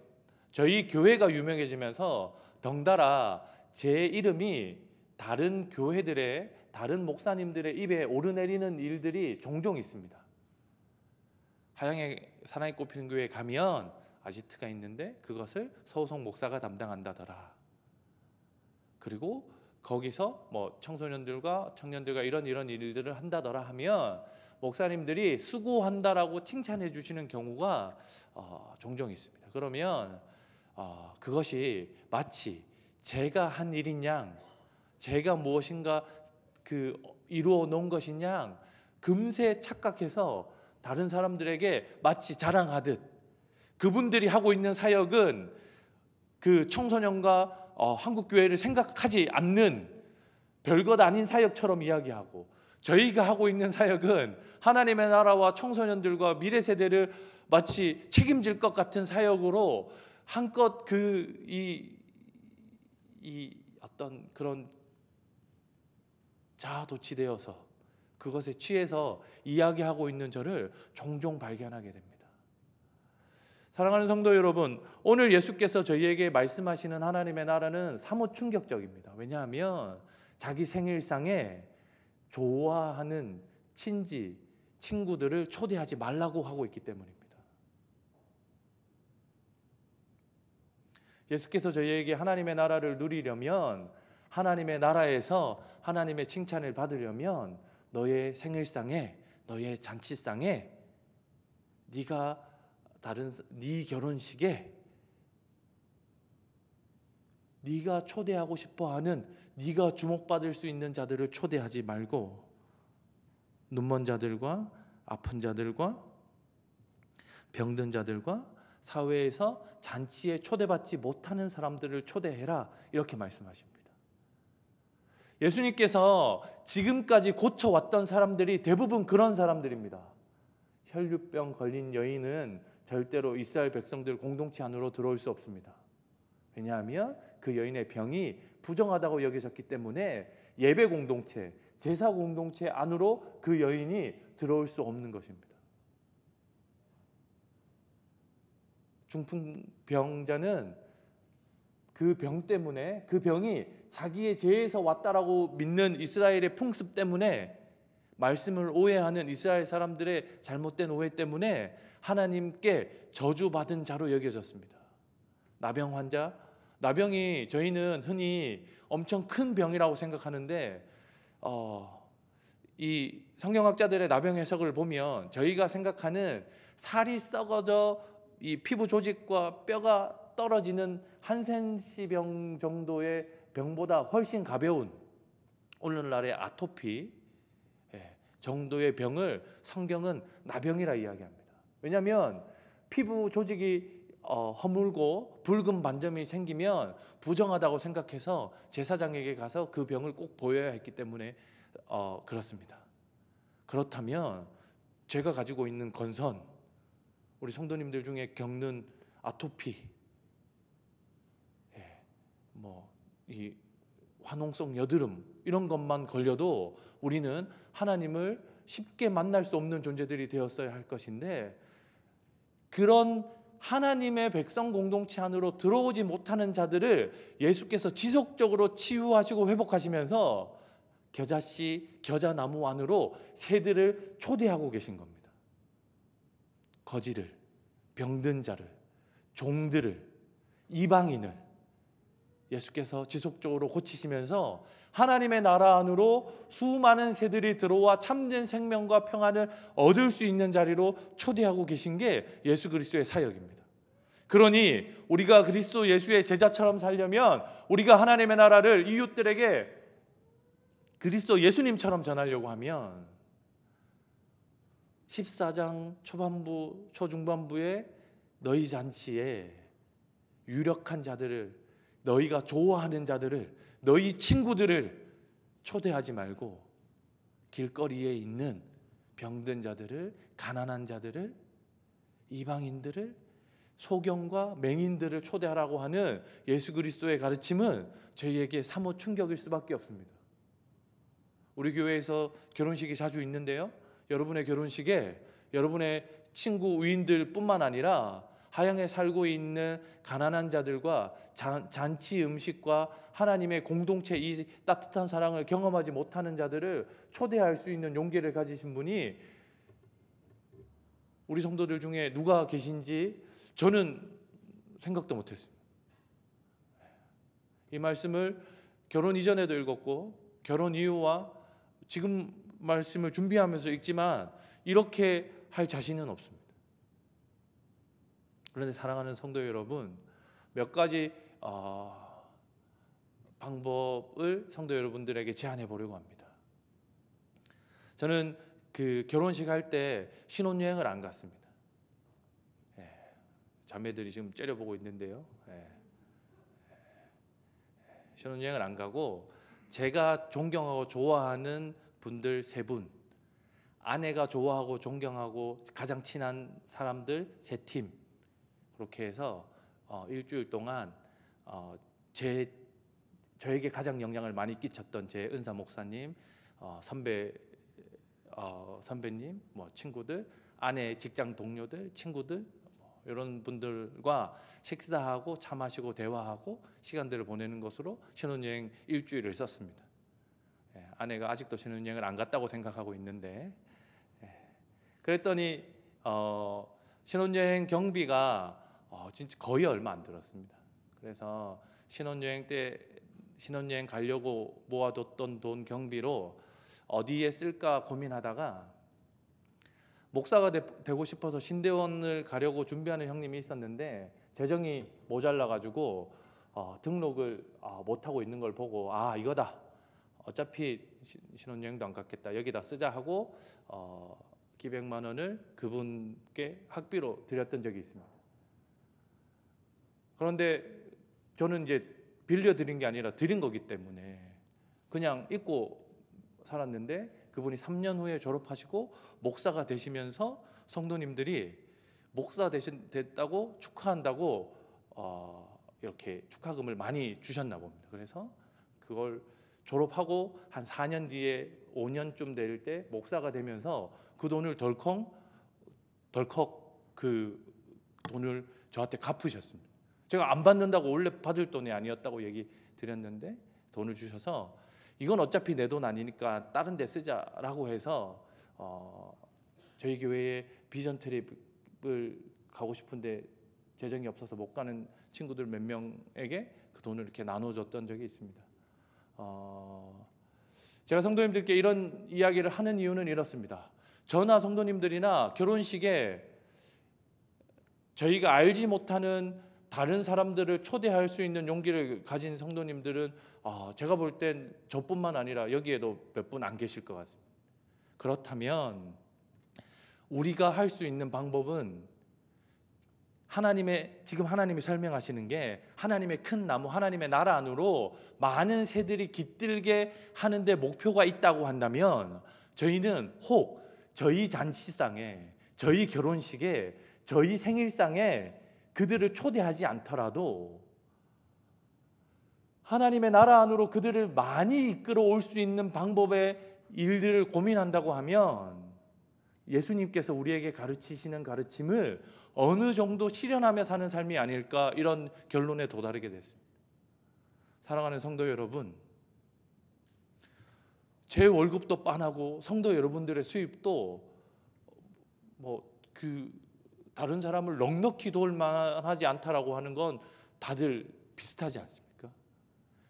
저희 교회가 유명해지면서 덩달아 제 이름이 다른 교회들의, 다른 목사님들의 입에 오르내리는 일들이 종종 있습니다. 하양에 사랑이 꼽히는 교회에 가면 아지트가 있는데 그것을 서우성 목사가 담당한다더라. 그리고 거기서 뭐 청소년들과 청년들과 이런 일들을 한다더라 하면 목사님들이 수고한다라고 칭찬해 주시는 경우가 종종 있습니다. 그러면 그것이 마치 제가 한 일인 양, 제가 무엇인가 이루어 놓은 것인 양 금세 착각해서 다른 사람들에게 마치 자랑하듯, 그분들이 하고 있는 사역은 그 청소년과 한국교회를 생각하지 않는 별것 아닌 사역처럼 이야기하고, 저희가 하고 있는 사역은 하나님의 나라와 청소년들과 미래 세대를 마치 책임질 것 같은 사역으로 한껏 어떤 그런 자아도취되어서 그것에 취해서 이야기하고 있는 저를 종종 발견하게 됩니다. 사랑하는 성도 여러분, 오늘 예수께서 저희에게 말씀하시는 하나님의 나라는 사뭇 충격적입니다. 왜냐하면 자기 생일상에 좋아하는 친구들을 초대하지 말라고 하고 있기 때문입니다. 예수께서 저희에게 하나님의 나라를 누리려면, 하나님의 나라에서 하나님의 칭찬을 받으려면 너의 생일상에, 너의 잔치상에, 네 결혼식에 네가 초대하고 싶어하는, 네가 주목받을 수 있는 자들을 초대하지 말고 눈먼 자들과 아픈 자들과 병든 자들과 사회에서 잔치에 초대받지 못하는 사람들을 초대해라, 이렇게 말씀하십니다. 예수님께서 지금까지 고쳐왔던 사람들이 대부분 그런 사람들입니다. 혈류병 걸린 여인은 절대로 이스라엘 백성들 공동체 안으로 들어올 수 없습니다. 왜냐하면 그 여인의 병이 부정하다고 여겨졌기 때문에 예배 공동체, 제사 공동체 안으로 그 여인이 들어올 수 없는 것입니다. 중풍병자는 그 병 때문에, 그 병이 자기의 죄에서 왔다라고 믿는 이스라엘의 풍습 때문에, 말씀을 오해하는 이스라엘 사람들의 잘못된 오해 때문에 하나님께 저주받은 자로 여겨졌습니다. 나병 환자, 나병이 저희는 흔히 엄청 큰 병이라고 생각하는데 이 성경학자들의 나병 해석을 보면 저희가 생각하는 살이 썩어져 이 피부 조직과 뼈가 떨어지는 한센시병 정도의 병보다 훨씬 가벼운, 오늘날의 아토피 정도의 병을 성경은 나병이라 이야기합니다. 왜냐하면 피부 조직이 허물고 붉은 반점이 생기면 부정하다고 생각해서 제사장에게 가서 그 병을 꼭 보여야 했기 때문에 그렇습니다. 그렇다면 제가 가지고 있는 건선, 우리 성도님들 중에 겪는 아토피, 이 화농성 여드름 이런 것만 걸려도 우리는 하나님을 쉽게 만날 수 없는 존재들이 되었어야 할 것인데, 그런 하나님의 백성 공동체 안으로 들어오지 못하는 자들을 예수께서 지속적으로 치유하시고 회복하시면서 겨자씨, 겨자나무 안으로 새들을 초대하고 계신 겁니다. 거지를, 병든 자를, 종들을, 이방인을 예수께서 지속적으로 고치시면서 하나님의 나라 안으로 수많은 새들이 들어와 참된 생명과 평안을 얻을 수 있는 자리로 초대하고 계신 게 예수 그리스도의 사역입니다. 그러니 우리가 그리스도 예수의 제자처럼 살려면 우리가 하나님의 나라를 이웃들에게 그리스도 예수님처럼 전하려고 하면 14장 초반부, 초중반부의 너희 잔치에 유력한 자들을, 너희가 좋아하는 자들을, 너희 친구들을 초대하지 말고 길거리에 있는 병든 자들을, 가난한 자들을, 이방인들을, 소경과 맹인들을 초대하라고 하는 예수 그리스도의 가르침은 저희에게 사뭇 충격일 수밖에 없습니다. 우리 교회에서 결혼식이 자주 있는데요, 여러분의 결혼식에 여러분의 친구 위인들 뿐만 아니라 하양에 살고 있는 가난한 자들과 잔치 음식과 하나님의 공동체, 이 따뜻한 사랑을 경험하지 못하는 자들을 초대할 수 있는 용기를 가지신 분이 우리 성도들 중에 누가 계신지 저는 생각도 못했습니다. 이 말씀을 결혼 이전에도 읽었고 결혼 이후와 지금 말씀을 준비하면서 읽지만 이렇게 할 자신은 없습니다. 그런데 사랑하는 성도 여러분, 몇 가지 방법을 성도 여러분들에게 제안해 보려고 합니다. 저는 그 결혼식 할 때 신혼여행을 안 갔습니다. 자매들이 지금 째려보고 있는데요. 신혼여행을 안 가고 제가 존경하고 좋아하는 분들 3분, 아내가 좋아하고 존경하고 가장 친한 사람들 3팀, 그렇게 해서 일주일 동안 저에게 가장 영향을 많이 끼쳤던 제 은사 목사님, 선배님, 친구들, 아내 직장 동료들, 친구들, 이런 분들과 식사하고 차 마시고 대화하고 시간들을 보내는 것으로 신혼여행 일주일을 썼습니다. 아내가 아직도 신혼여행을 안 갔다고 생각하고 있는데, 그랬더니 신혼여행 경비가 진짜 거의 얼마 안 들었습니다. 그래서 신혼여행 가려고 모아뒀던 돈 경비로 어디에 쓸까 고민하다가 목사가 되고 싶어서 신대원을 가려고 준비하는 형님이 있었는데 재정이 모자라가지고 등록을 못하고 있는 걸 보고 이거다, 어차피 신혼여행도 안 갔겠다, 여기다 쓰자 하고 기백만 원을 그분께 학비로 드렸던 적이 있습니다. 그런데 저는 이제 빌려드린 게 아니라 드린 거기 때문에 그냥 잊고 살았는데, 그분이 3년 후에 졸업하시고 목사가 되시면서 성도님들이 목사 됐다고 축하한다고 이렇게 축하금을 많이 주셨나 봅니다. 그래서 그걸 졸업하고 한 4년 뒤에 5년쯤 될 때 목사가 되면서 그 돈을 덜컥 그 돈을 저한테 갚으셨습니다. 제가 안 받는다고, 원래 받을 돈이 아니었다고 얘기 드렸는데 돈을 주셔서 이건 어차피 내 돈 아니니까 다른 데 쓰자라고 해서 저희 교회에 비전 트립을 가고 싶은데 재정이 없어서 못 가는 친구들 몇 명에게 그 돈을 이렇게 나눠줬던 적이 있습니다. 제가 성도님들께 이런 이야기를 하는 이유는 이렇습니다. 저나 성도님들이나 결혼식에 저희가 알지 못하는 다른 사람들을 초대할 수 있는 용기를 가진 성도님들은 제가 볼 땐 저뿐만 아니라 여기에도 몇 분 안 계실 것 같습니다. 그렇다면 우리가 할 수 있는 방법은 지금 하나님이 설명하시는 게 하나님의 큰 나무, 하나님의 나라 안으로 많은 새들이 깃들게 하는데 목표가 있다고 한다면, 저희는 혹 저희 잔치상에, 저희 결혼식에, 저희 생일상에 그들을 초대하지 않더라도 하나님의 나라 안으로 그들을 많이 이끌어올 수 있는 방법의 일들을 고민한다고 하면, 예수님께서 우리에게 가르치시는 가르침을 어느 정도 실현하며 사는 삶이 아닐까, 이런 결론에 도달하게 됐습니다. 사랑하는 성도 여러분, 제 월급도 빤하고 성도 여러분들의 수입도 다른 사람을 넉넉히 도울 만하지 않다라고 하는 건 다들 비슷하지 않습니까?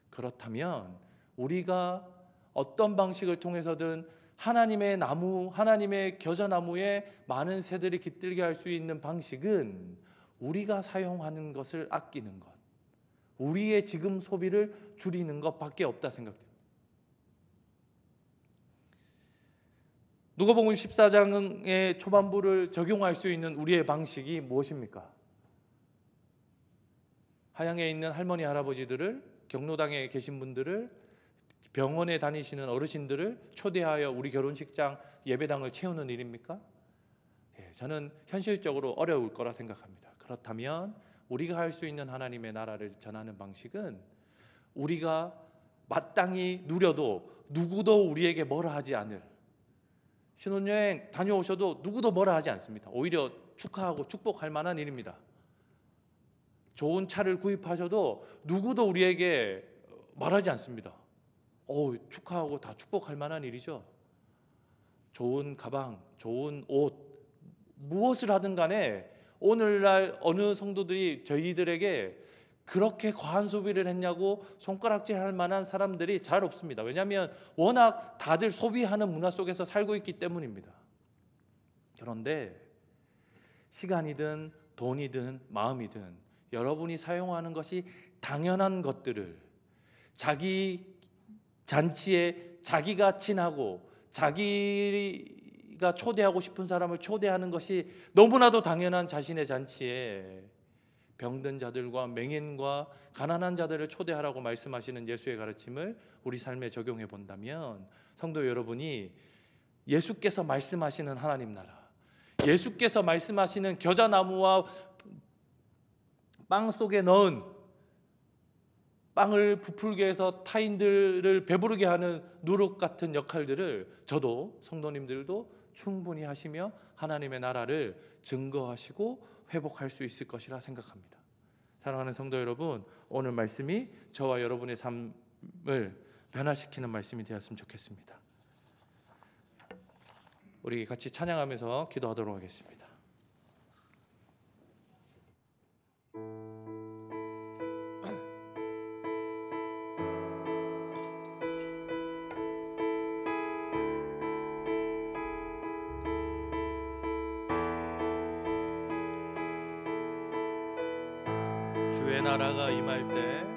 그렇다면 우리가 어떤 방식을 통해서든 하나님의 나무, 하나님의 겨자나무에 많은 새들이 깃들게 할 수 있는 방식은 우리가 사용하는 것을 아끼는 것, 우리의 지금 소비를 줄이는 것밖에 없다 생각됩니다. 누가복음 14장의 초반부를 적용할 수 있는 우리의 방식이 무엇입니까? 하양에 있는 할머니 할아버지들을, 경로당에 계신 분들을, 병원에 다니시는 어르신들을 초대하여 우리 결혼식장 예배당을 채우는 일입니까? 저는 현실적으로 어려울 거라 생각합니다. 그렇다면 우리가 할 수 있는 하나님의 나라를 전하는 방식은 우리가 마땅히 누려도 누구도 우리에게 뭐라 하지 않을, 신혼여행 다녀오셔도 누구도 뭐라 하지 않습니다. 오히려 축하하고 축복할 만한 일입니다. 좋은 차를 구입하셔도 누구도 우리에게 말하지 않습니다. 축하하고 다 축복할 만한 일이죠. 좋은 가방, 좋은 옷, 무엇을 하든 간에 오늘날 어느 성도들이 저희들에게 그렇게 과한 소비를 했냐고 손가락질할 만한 사람들이 잘 없습니다. 왜냐하면 워낙 다들 소비하는 문화 속에서 살고 있기 때문입니다. 그런데 시간이든 돈이든 마음이든 여러분이 사용하는 것이 당연한 것들을, 자기 잔치에 자기가 친하고 자기가 초대하고 싶은 사람을 초대하는 것이 너무나도 당연한 자신의 잔치에 병든 자들과 맹인과 가난한 자들을 초대하라고 말씀하시는 예수의 가르침을 우리 삶에 적용해 본다면, 성도 여러분이 예수께서 말씀하시는 하나님 나라, 예수께서 말씀하시는 겨자나무와 빵 속에 넣은 빵을 부풀게 해서 타인들을 배부르게 하는 누룩 같은 역할들을 저도, 성도님들도 충분히 하시며 하나님의 나라를 증거하시고 회복할 수 있을 것이라 생각합니다. 사랑하는 성도 여러분, 오늘 말씀이 저와 여러분의 삶을 변화시키는 말씀이 되었으면 좋겠습니다. 우리 같이 찬양하면서 기도하도록 하겠습니다. 주의 나라가 임할 때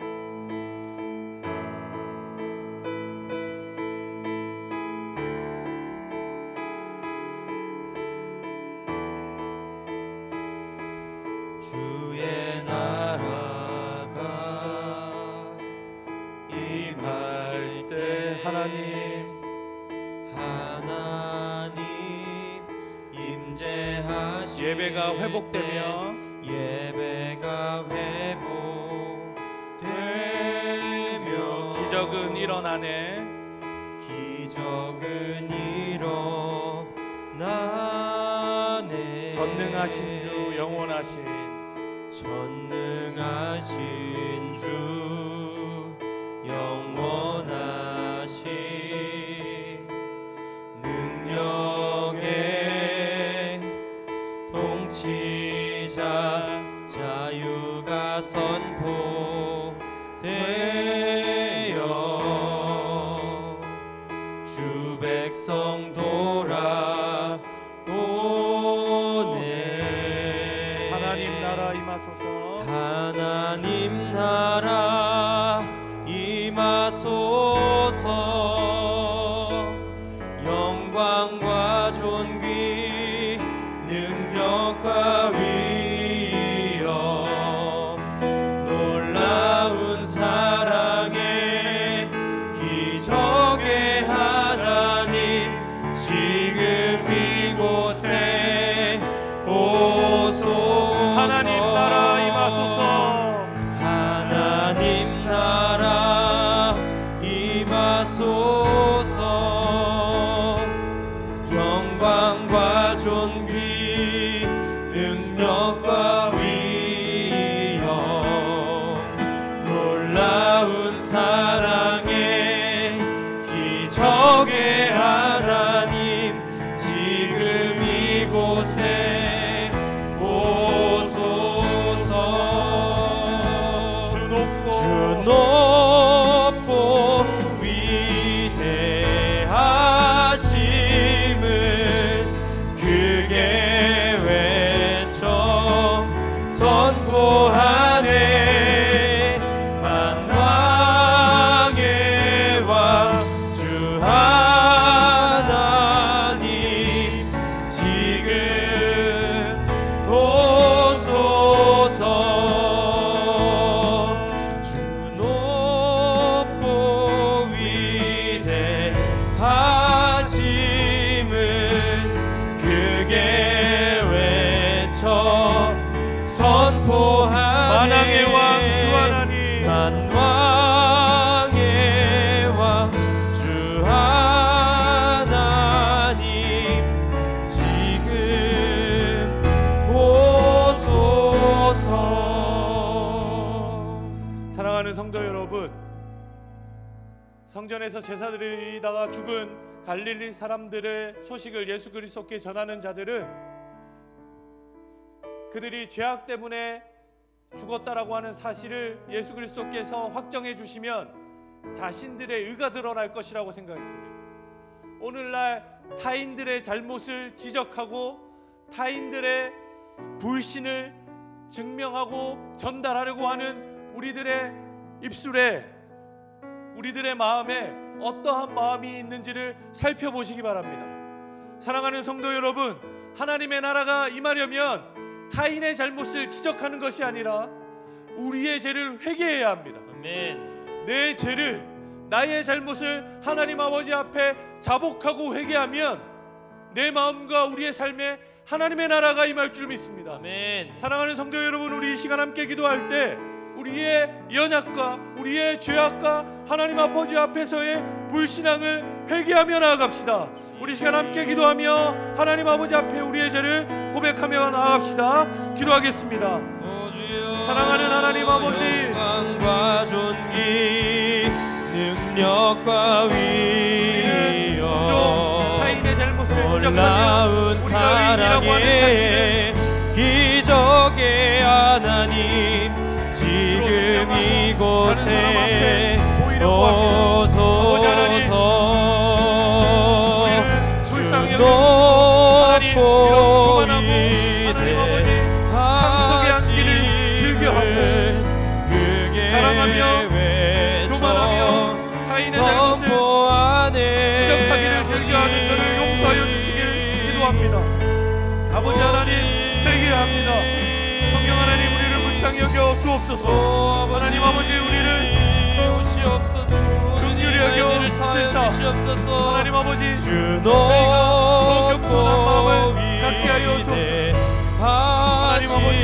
주의 나라가 임할 때 하나님 임재하시며 예배가 회복되며 기적은 일어나네. 전능하신 주, 영원하신 주 영원하신 능력의 통치자, 자유가 선포되어 주 백성 돌아오네. 하나님 나라 임하소서. 하나님 나라 임하소서. 영광과 존귀 능력과 위엄 놀라운 사랑의 기적의 하나님 지금 이곳에 오소서. 주 높고 위대하심을 크게 외쳐 선포하네. 만왕의 왕 주 하나님 지금 오소서. 주 높고 위대하심을 크게 외쳐 선포하네. 만왕의 왕 주 하나님, 만왕의 왕 주 하나님 지금 오소서. 사랑하는 성도 여러분, 성전에서 제사 드리다가 죽은 갈릴리 사람들의 소식을 예수 그리스도께 전하는 자들은 그들이 죄악 때문에 죽었다라고 하는 사실을 예수 그리스도께서 확정해 주시면 자신들의 의가 드러날 것이라고 생각했습니다. 오늘날 타인들의 잘못을 지적하고 타인들의 불신을 증명하고 전달하려고 하는 우리들의 입술에, 우리들의 마음에 어떠한 마음이 있는지를 살펴보시기 바랍니다. 사랑하는 성도 여러분, 하나님의 나라가 임하려면 타인의 잘못을 지적하는 것이 아니라 우리의 죄를 회개해야 합니다. 아멘. 내 죄를, 나의 잘못을 하나님 아버지 앞에 자복하고 회개하면 내 마음과 우리의 삶에 하나님의 나라가 임할 줄 믿습니다. 아멘. 사랑하는 성도 여러분, 우리 이 시간 함께 기도할 때 우리의 연약과 우리의 죄악과 하나님 아버지 앞에서의 불신앙을 회개하며 나아갑시다. 우리 시간 함께 기도하며 하나님 아버지 앞에 우리의 죄를 고백하며 나아갑시다. 기도하겠습니다. 사랑하는 하나님 아버지, 영광과 존귀 능력과 위엄 타인의 잘못을 놀라운 지적하며 사랑의 기적의 하나님 지금 이곳에 오소서. 주 높고 위대하심을 크게 외쳐 선포하네. 지적하기를 즐겨하는 저를 용서하여 주시길 기도합니다. 아버지 하나님, 회개합니다. 성령 하나님, 우리를 불쌍히 여겨 주옵소서. 하나님 아버지, 우리를 긍휼히 여겨 주시옵소서. 하나님 아버지, 주 겸손한 높고 마음을 갖게 하여 주옵소서. 하나님 아버지,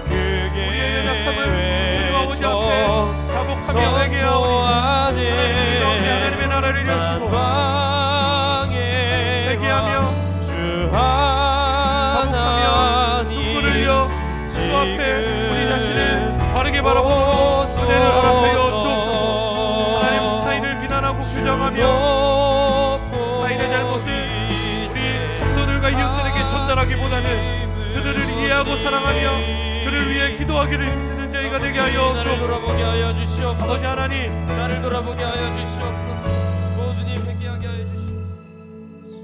우리의 연약함을 하나님 아버지 앞에 자복하며 회개하오니 하나님의 나라를 이루시고 회개하며 자복하며 눈물을 흘려 주 앞에 우리 자신을 바르게 바라보는 은혜를 허락하여 주옵소서. 하나님, 타인을 비난하고 규정하며 타인의 잘못을 우리 성도들과 이웃들에게 전달하기보다는 그들을 이해하고 사랑하며 그를 위해 기도하기를 힘쓰는 저희가 되게 하여 주옵소서. 아버지 하나님, 나를 돌아보게 하여 주시옵소서. 오 주님, 회개하게 하여 주시옵소서.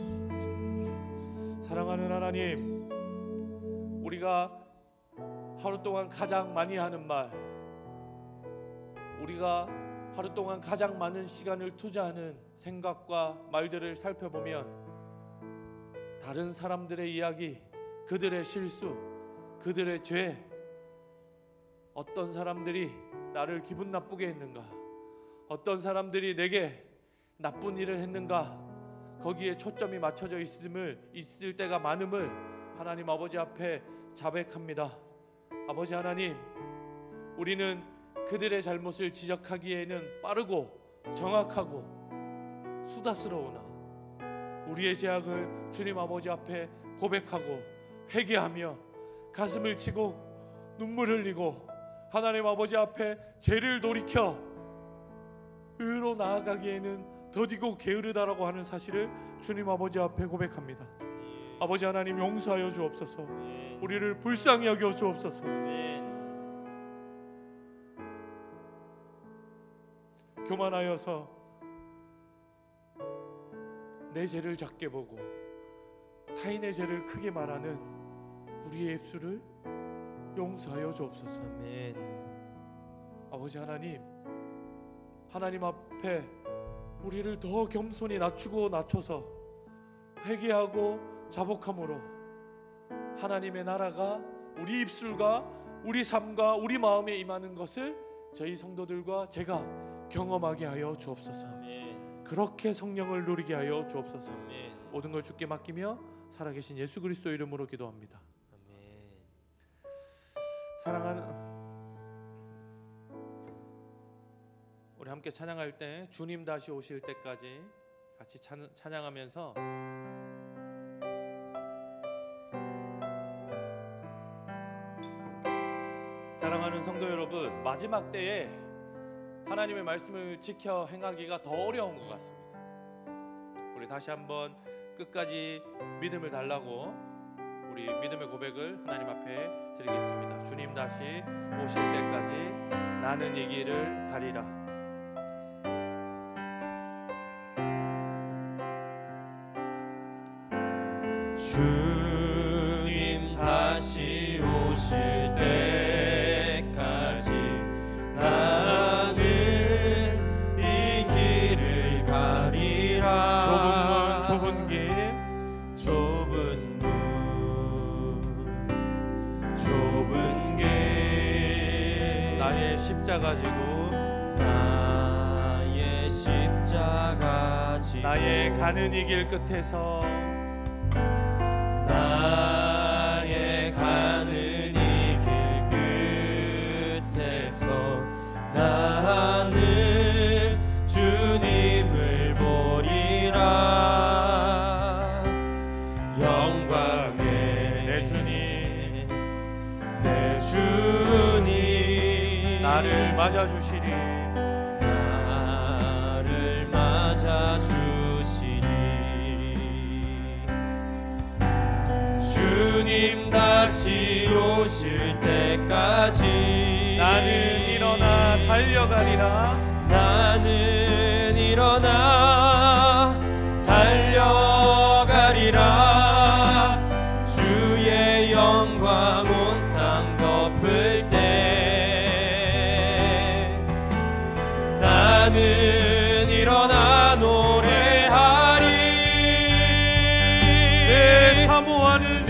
사랑하는 하나님, 우리가 하루 동안 가장 많이 하는 말, 우리가 하루 동안 가장 많은 시간을 투자하는 생각과 말들을 살펴보면 다른 사람들의 이야기, 그들의 실수, 그들의 죄, 어떤 사람들이 나를 기분 나쁘게 했는가, 어떤 사람들이 내게 나쁜 일을 했는가, 거기에 초점이 맞춰져 있을 때가 많음을 하나님 아버지 앞에 자백합니다. 아버지 하나님, 우리는 그들의 잘못을 지적하기에는 빠르고 정확하고 수다스러우나 우리의 죄악을 주님 아버지 앞에 고백하고 회개하며 가슴을 치고 눈물 흘리고 하나님 아버지 앞에 죄를 돌이켜 의로 나아가기에는 더디고 게으르다라고 하는 사실을 주님 아버지 앞에 고백합니다. 아버지 하나님 용서하여 주옵소서. 우리를 불쌍히 여겨 주옵소서. 교만하여서 내 죄를 작게 보고 타인의 죄를 크게 말하는 우리의 입술을 용서하여 주옵소서. 아멘. 아버지 하나님, 하나님 앞에 우리를 더 겸손히 낮추고 낮춰서 회개하고 자복함으로 하나님의 나라가 우리 입술과 우리 삶과 우리 마음에 임하는 것을 저희 성도들과 제가 경험하게 하여 주옵소서. 아멘. 그렇게 성령을 누리게 하여 주옵소서. 아멘. 모든 걸 주께 맡기며 살아계신 예수 그리스도 이름으로 기도합니다. 아멘. 사랑하는 우리 함께 찬양할 때 주님 다시 오실 때까지 같이 찬양하면서 사랑하는 성도 여러분, 마지막 때에 하나님의 말씀을 지켜 행하기가 더 어려운 것 같습니다. 우리 다시 한번 끝까지 믿음을 달라고 우리 믿음의 고백을 하나님 앞에 드리겠습니다. 주님 다시 오실 때까지 나는 이 길을 가리라. 주님 다시 오실 때까지 나는 이 길을 가리라. 좁은 길 나의 십자가 지고 나의 가는 이 길 끝에서 나의 가는 이 길 끝에서 나는 주님을 보리라. 영광의 내 주님 나를 맞아주시리. 주님 다시 오실 때까지 나는 일어나 달려가리라. 나는 일어나 달려가리라. 주의 영광 온 땅 덮을 때 나는 일어나 노래하리. 내 사모하는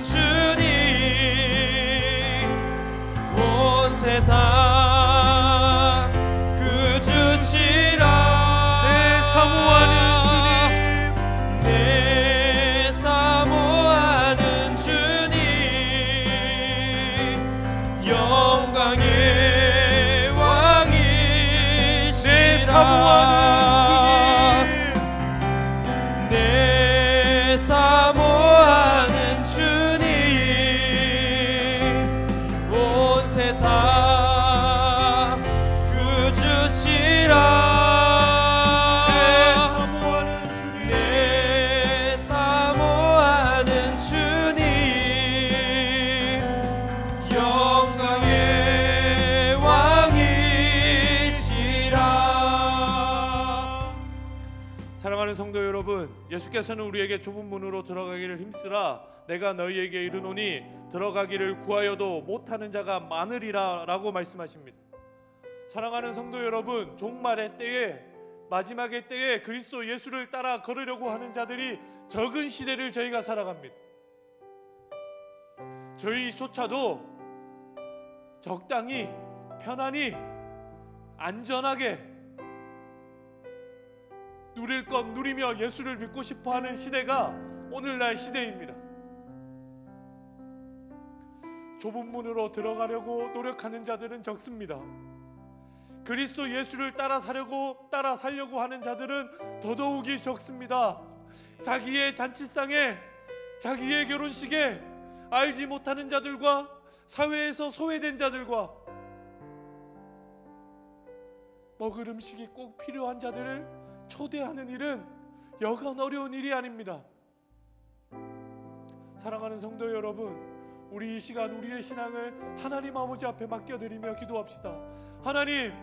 주님 온 세상 그 주시라. 내 사모하는 주님 내 사모하는 주님 영광의 왕이시라. 내 사모하는 사모하는 주님 온 세상 그 주시라. 내 사모하는 주님 영광의 왕이시라. 사랑하는 성도 여러분, 예수께서는 우리에게 좁은 문으로 들어가기를 힘쓰라. 내가 너희에게 이르노니 들어가기를 구하여도 못하는 자가 많으리라 라고 말씀하십니다. 사랑하는 성도 여러분, 종말의 때에 마지막의 때에 그리스도 예수를 따라 걸으려고 하는 자들이 적은 시대를 저희가 살아갑니다. 저희조차도 적당히 편안히 안전하게 누릴 것 누리며 예수를 믿고 싶어하는 시대가 오늘날 시대입니다. 좁은 문으로 들어가려고 노력하는 자들은 적습니다. 그리스도 예수를 따라 살려고 하는 자들은 더더욱이 적습니다. 자기의 잔치상에, 자기의 결혼식에 알지 못하는 자들과 사회에서 소외된 자들과 먹을 음식이 꼭 필요한 자들을 초대하는 일은 여간 어려운 일이 아닙니다. 사랑하는 성도 여러분, 우리 이 시간 우리의 신앙을 하나님 아버지 앞에 맡겨드리며 기도합시다. 하나님,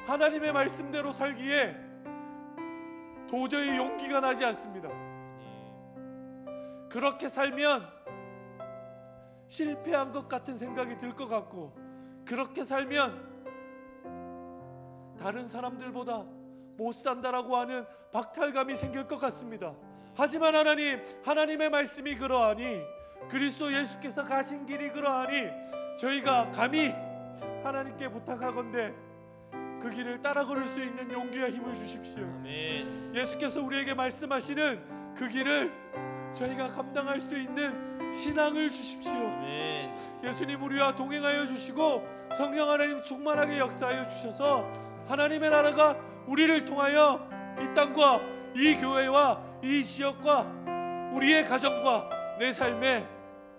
하나님의 말씀대로 살기에 도저히 용기가 나지 않습니다. 그렇게 살면 실패한 것 같은 생각이 들 것 같고, 그렇게 살면 다른 사람들보다 못 산다라고 하는 박탈감이 생길 것 같습니다. 하지만 하나님, 하나님의 말씀이 그러하니, 그리스도 예수께서 가신 길이 그러하니 저희가 감히 하나님께 부탁하건대 그 길을 따라 걸을 수 있는 용기와 힘을 주십시오. 아멘. 예수께서 우리에게 말씀하시는 그 길을 저희가 감당할 수 있는 신앙을 주십시오. 아멘. 예수님 우리와 동행하여 주시고 성령 하나님 충만하게 역사하여 주셔서 하나님의 나라가 우리를 통하여 이 땅과 이 교회와 이 지역과 우리의 가정과 내 삶에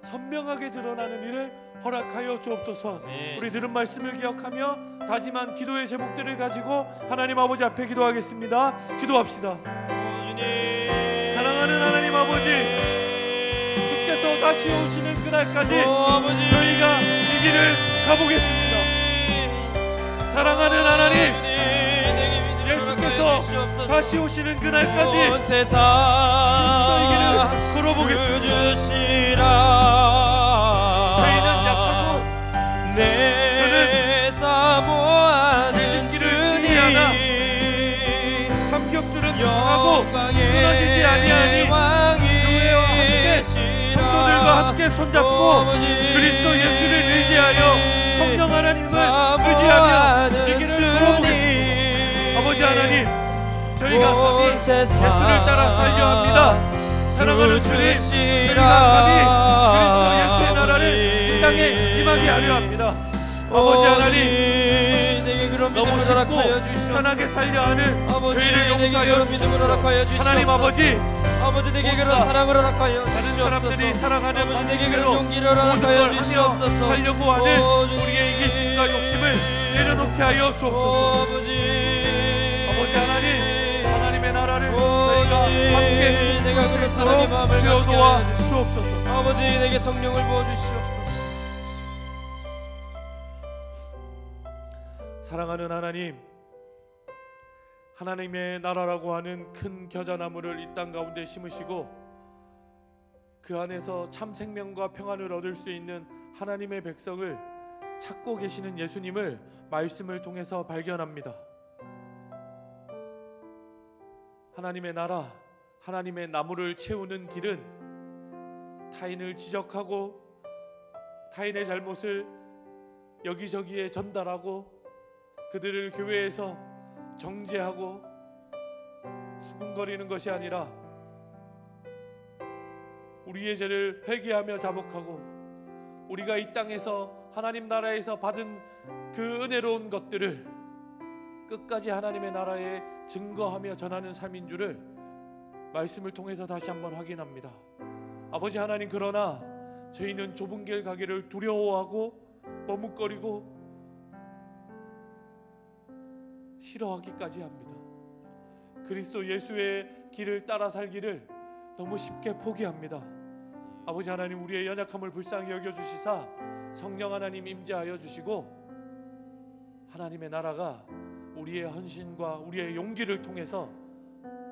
선명하게 드러나는 일을 허락하여 주옵소서. 아멘. 우리 들은 말씀을 기억하며 다짐한 기도의 제목들을 가지고 하나님 아버지 앞에 기도하겠습니다. 기도합시다. 주님, 사랑하는 하나님 아버지, 주께서 다시 오시는 그날까지 아버지, 저희가 이 길을 가보겠습니다. 사랑하는 하나님, 예수께서 다시 오시는 그날까지 온 세상 이 길을 걸어보겠습니다. 저희는 약하고 내 사모하는 길을 신이 하나 삼겹줄은 강하고 끊어지지 아니하니 교회와 함께 성도들과 함께 손잡고 그리스도 예수를 의지하여 성령 하나님을 의지하며 이 길을 걸어보겠습니다. 아버지 하나님, 저희가 감히 예수를 따라 살려 합니다. 사랑하는 주님, 저희가 감히 그리스도 예수의 나라를 이 땅에 임하게 하려 합니다. 아버지 하나님, 너무 쉽고 편하게 살려 하는 저희를 용서하여 주시옵소서. 하나님 아버지, 아버지 내게 그런 사랑을 허락하여 다른 사람들이 주시옵소서. 사랑하는 아버지 내게 그런 방식대로 용기를 모든 허락하여 걸 하며 주시옵소서. 살려고 하는 우리의 이기심과 욕심을 내려놓게 하여 주옵소서. 아버지 하나님, 하나님의 나라를 저희가 함께 내가 그런 사랑의 마음을 주여 가지게 도와 하여 주옵소서. 아버지 내게 성령을 부어 주시옵소서. 사랑하는 하나님, 하나님의 나라라고 하는 큰 겨자나무를 이 땅 가운데 심으시고 그 안에서 참 생명과 평안을 얻을 수 있는 하나님의 백성을 찾고 계시는 예수님을 말씀을 통해서 발견합니다. 하나님의 나라, 하나님의 나무를 채우는 길은 타인을 지적하고 타인의 잘못을 여기저기에 전달하고 그들을 교회에서 정죄하고 수군거리는 것이 아니라 우리의 죄를 회개하며 자복하고 우리가 이 땅에서 하나님 나라에서 받은 그 은혜로운 것들을 끝까지 하나님의 나라에 증거하며 전하는 삶인 줄을 말씀을 통해서 다시 한번 확인합니다. 아버지 하나님, 그러나 저희는 좁은 길 가기를 두려워하고 머뭇거리고 싫어하기까지 합니다. 그리스도 예수의 길을 따라 살기를 너무 쉽게 포기합니다. 아버지 하나님, 우리의 연약함을 불쌍히 여겨주시사 성령 하나님 임재하여 주시고 하나님의 나라가 우리의 헌신과 우리의 용기를 통해서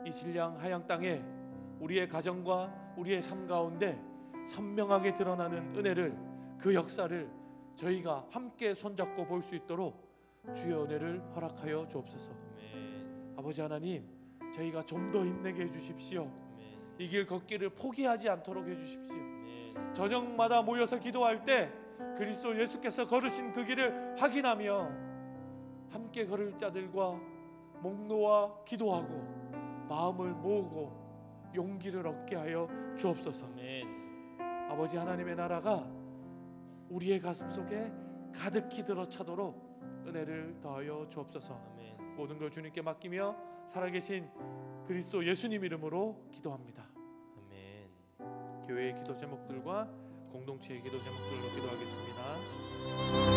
이 진량 하양 땅에 우리의 가정과 우리의 삶 가운데 선명하게 드러나는 은혜를, 그 역사를 저희가 함께 손잡고 볼 수 있도록 주의 은혜를 허락하여 주옵소서. 아버지 하나님, 저희가 좀 더 힘내게 해주십시오. 이 길 걷기를 포기하지 않도록 해주십시오. 저녁마다 모여서 기도할 때 그리스도 예수께서 걸으신 그 길을 확인하며 함께 걸을 자들과 목 놓아 기도하고 마음을 모으고 용기를 얻게 하여 주옵소서. 아버지 하나님의 나라가 우리의 가슴 속에 가득히 들어차도록 은혜를 더하여 주옵소서. 모든 걸 주님께 맡기며 살아계신 그리스도 예수님 이름으로 기도합니다. 교회의 기도 제목들과 공동체의 기도 제목들로 기도하겠습니다.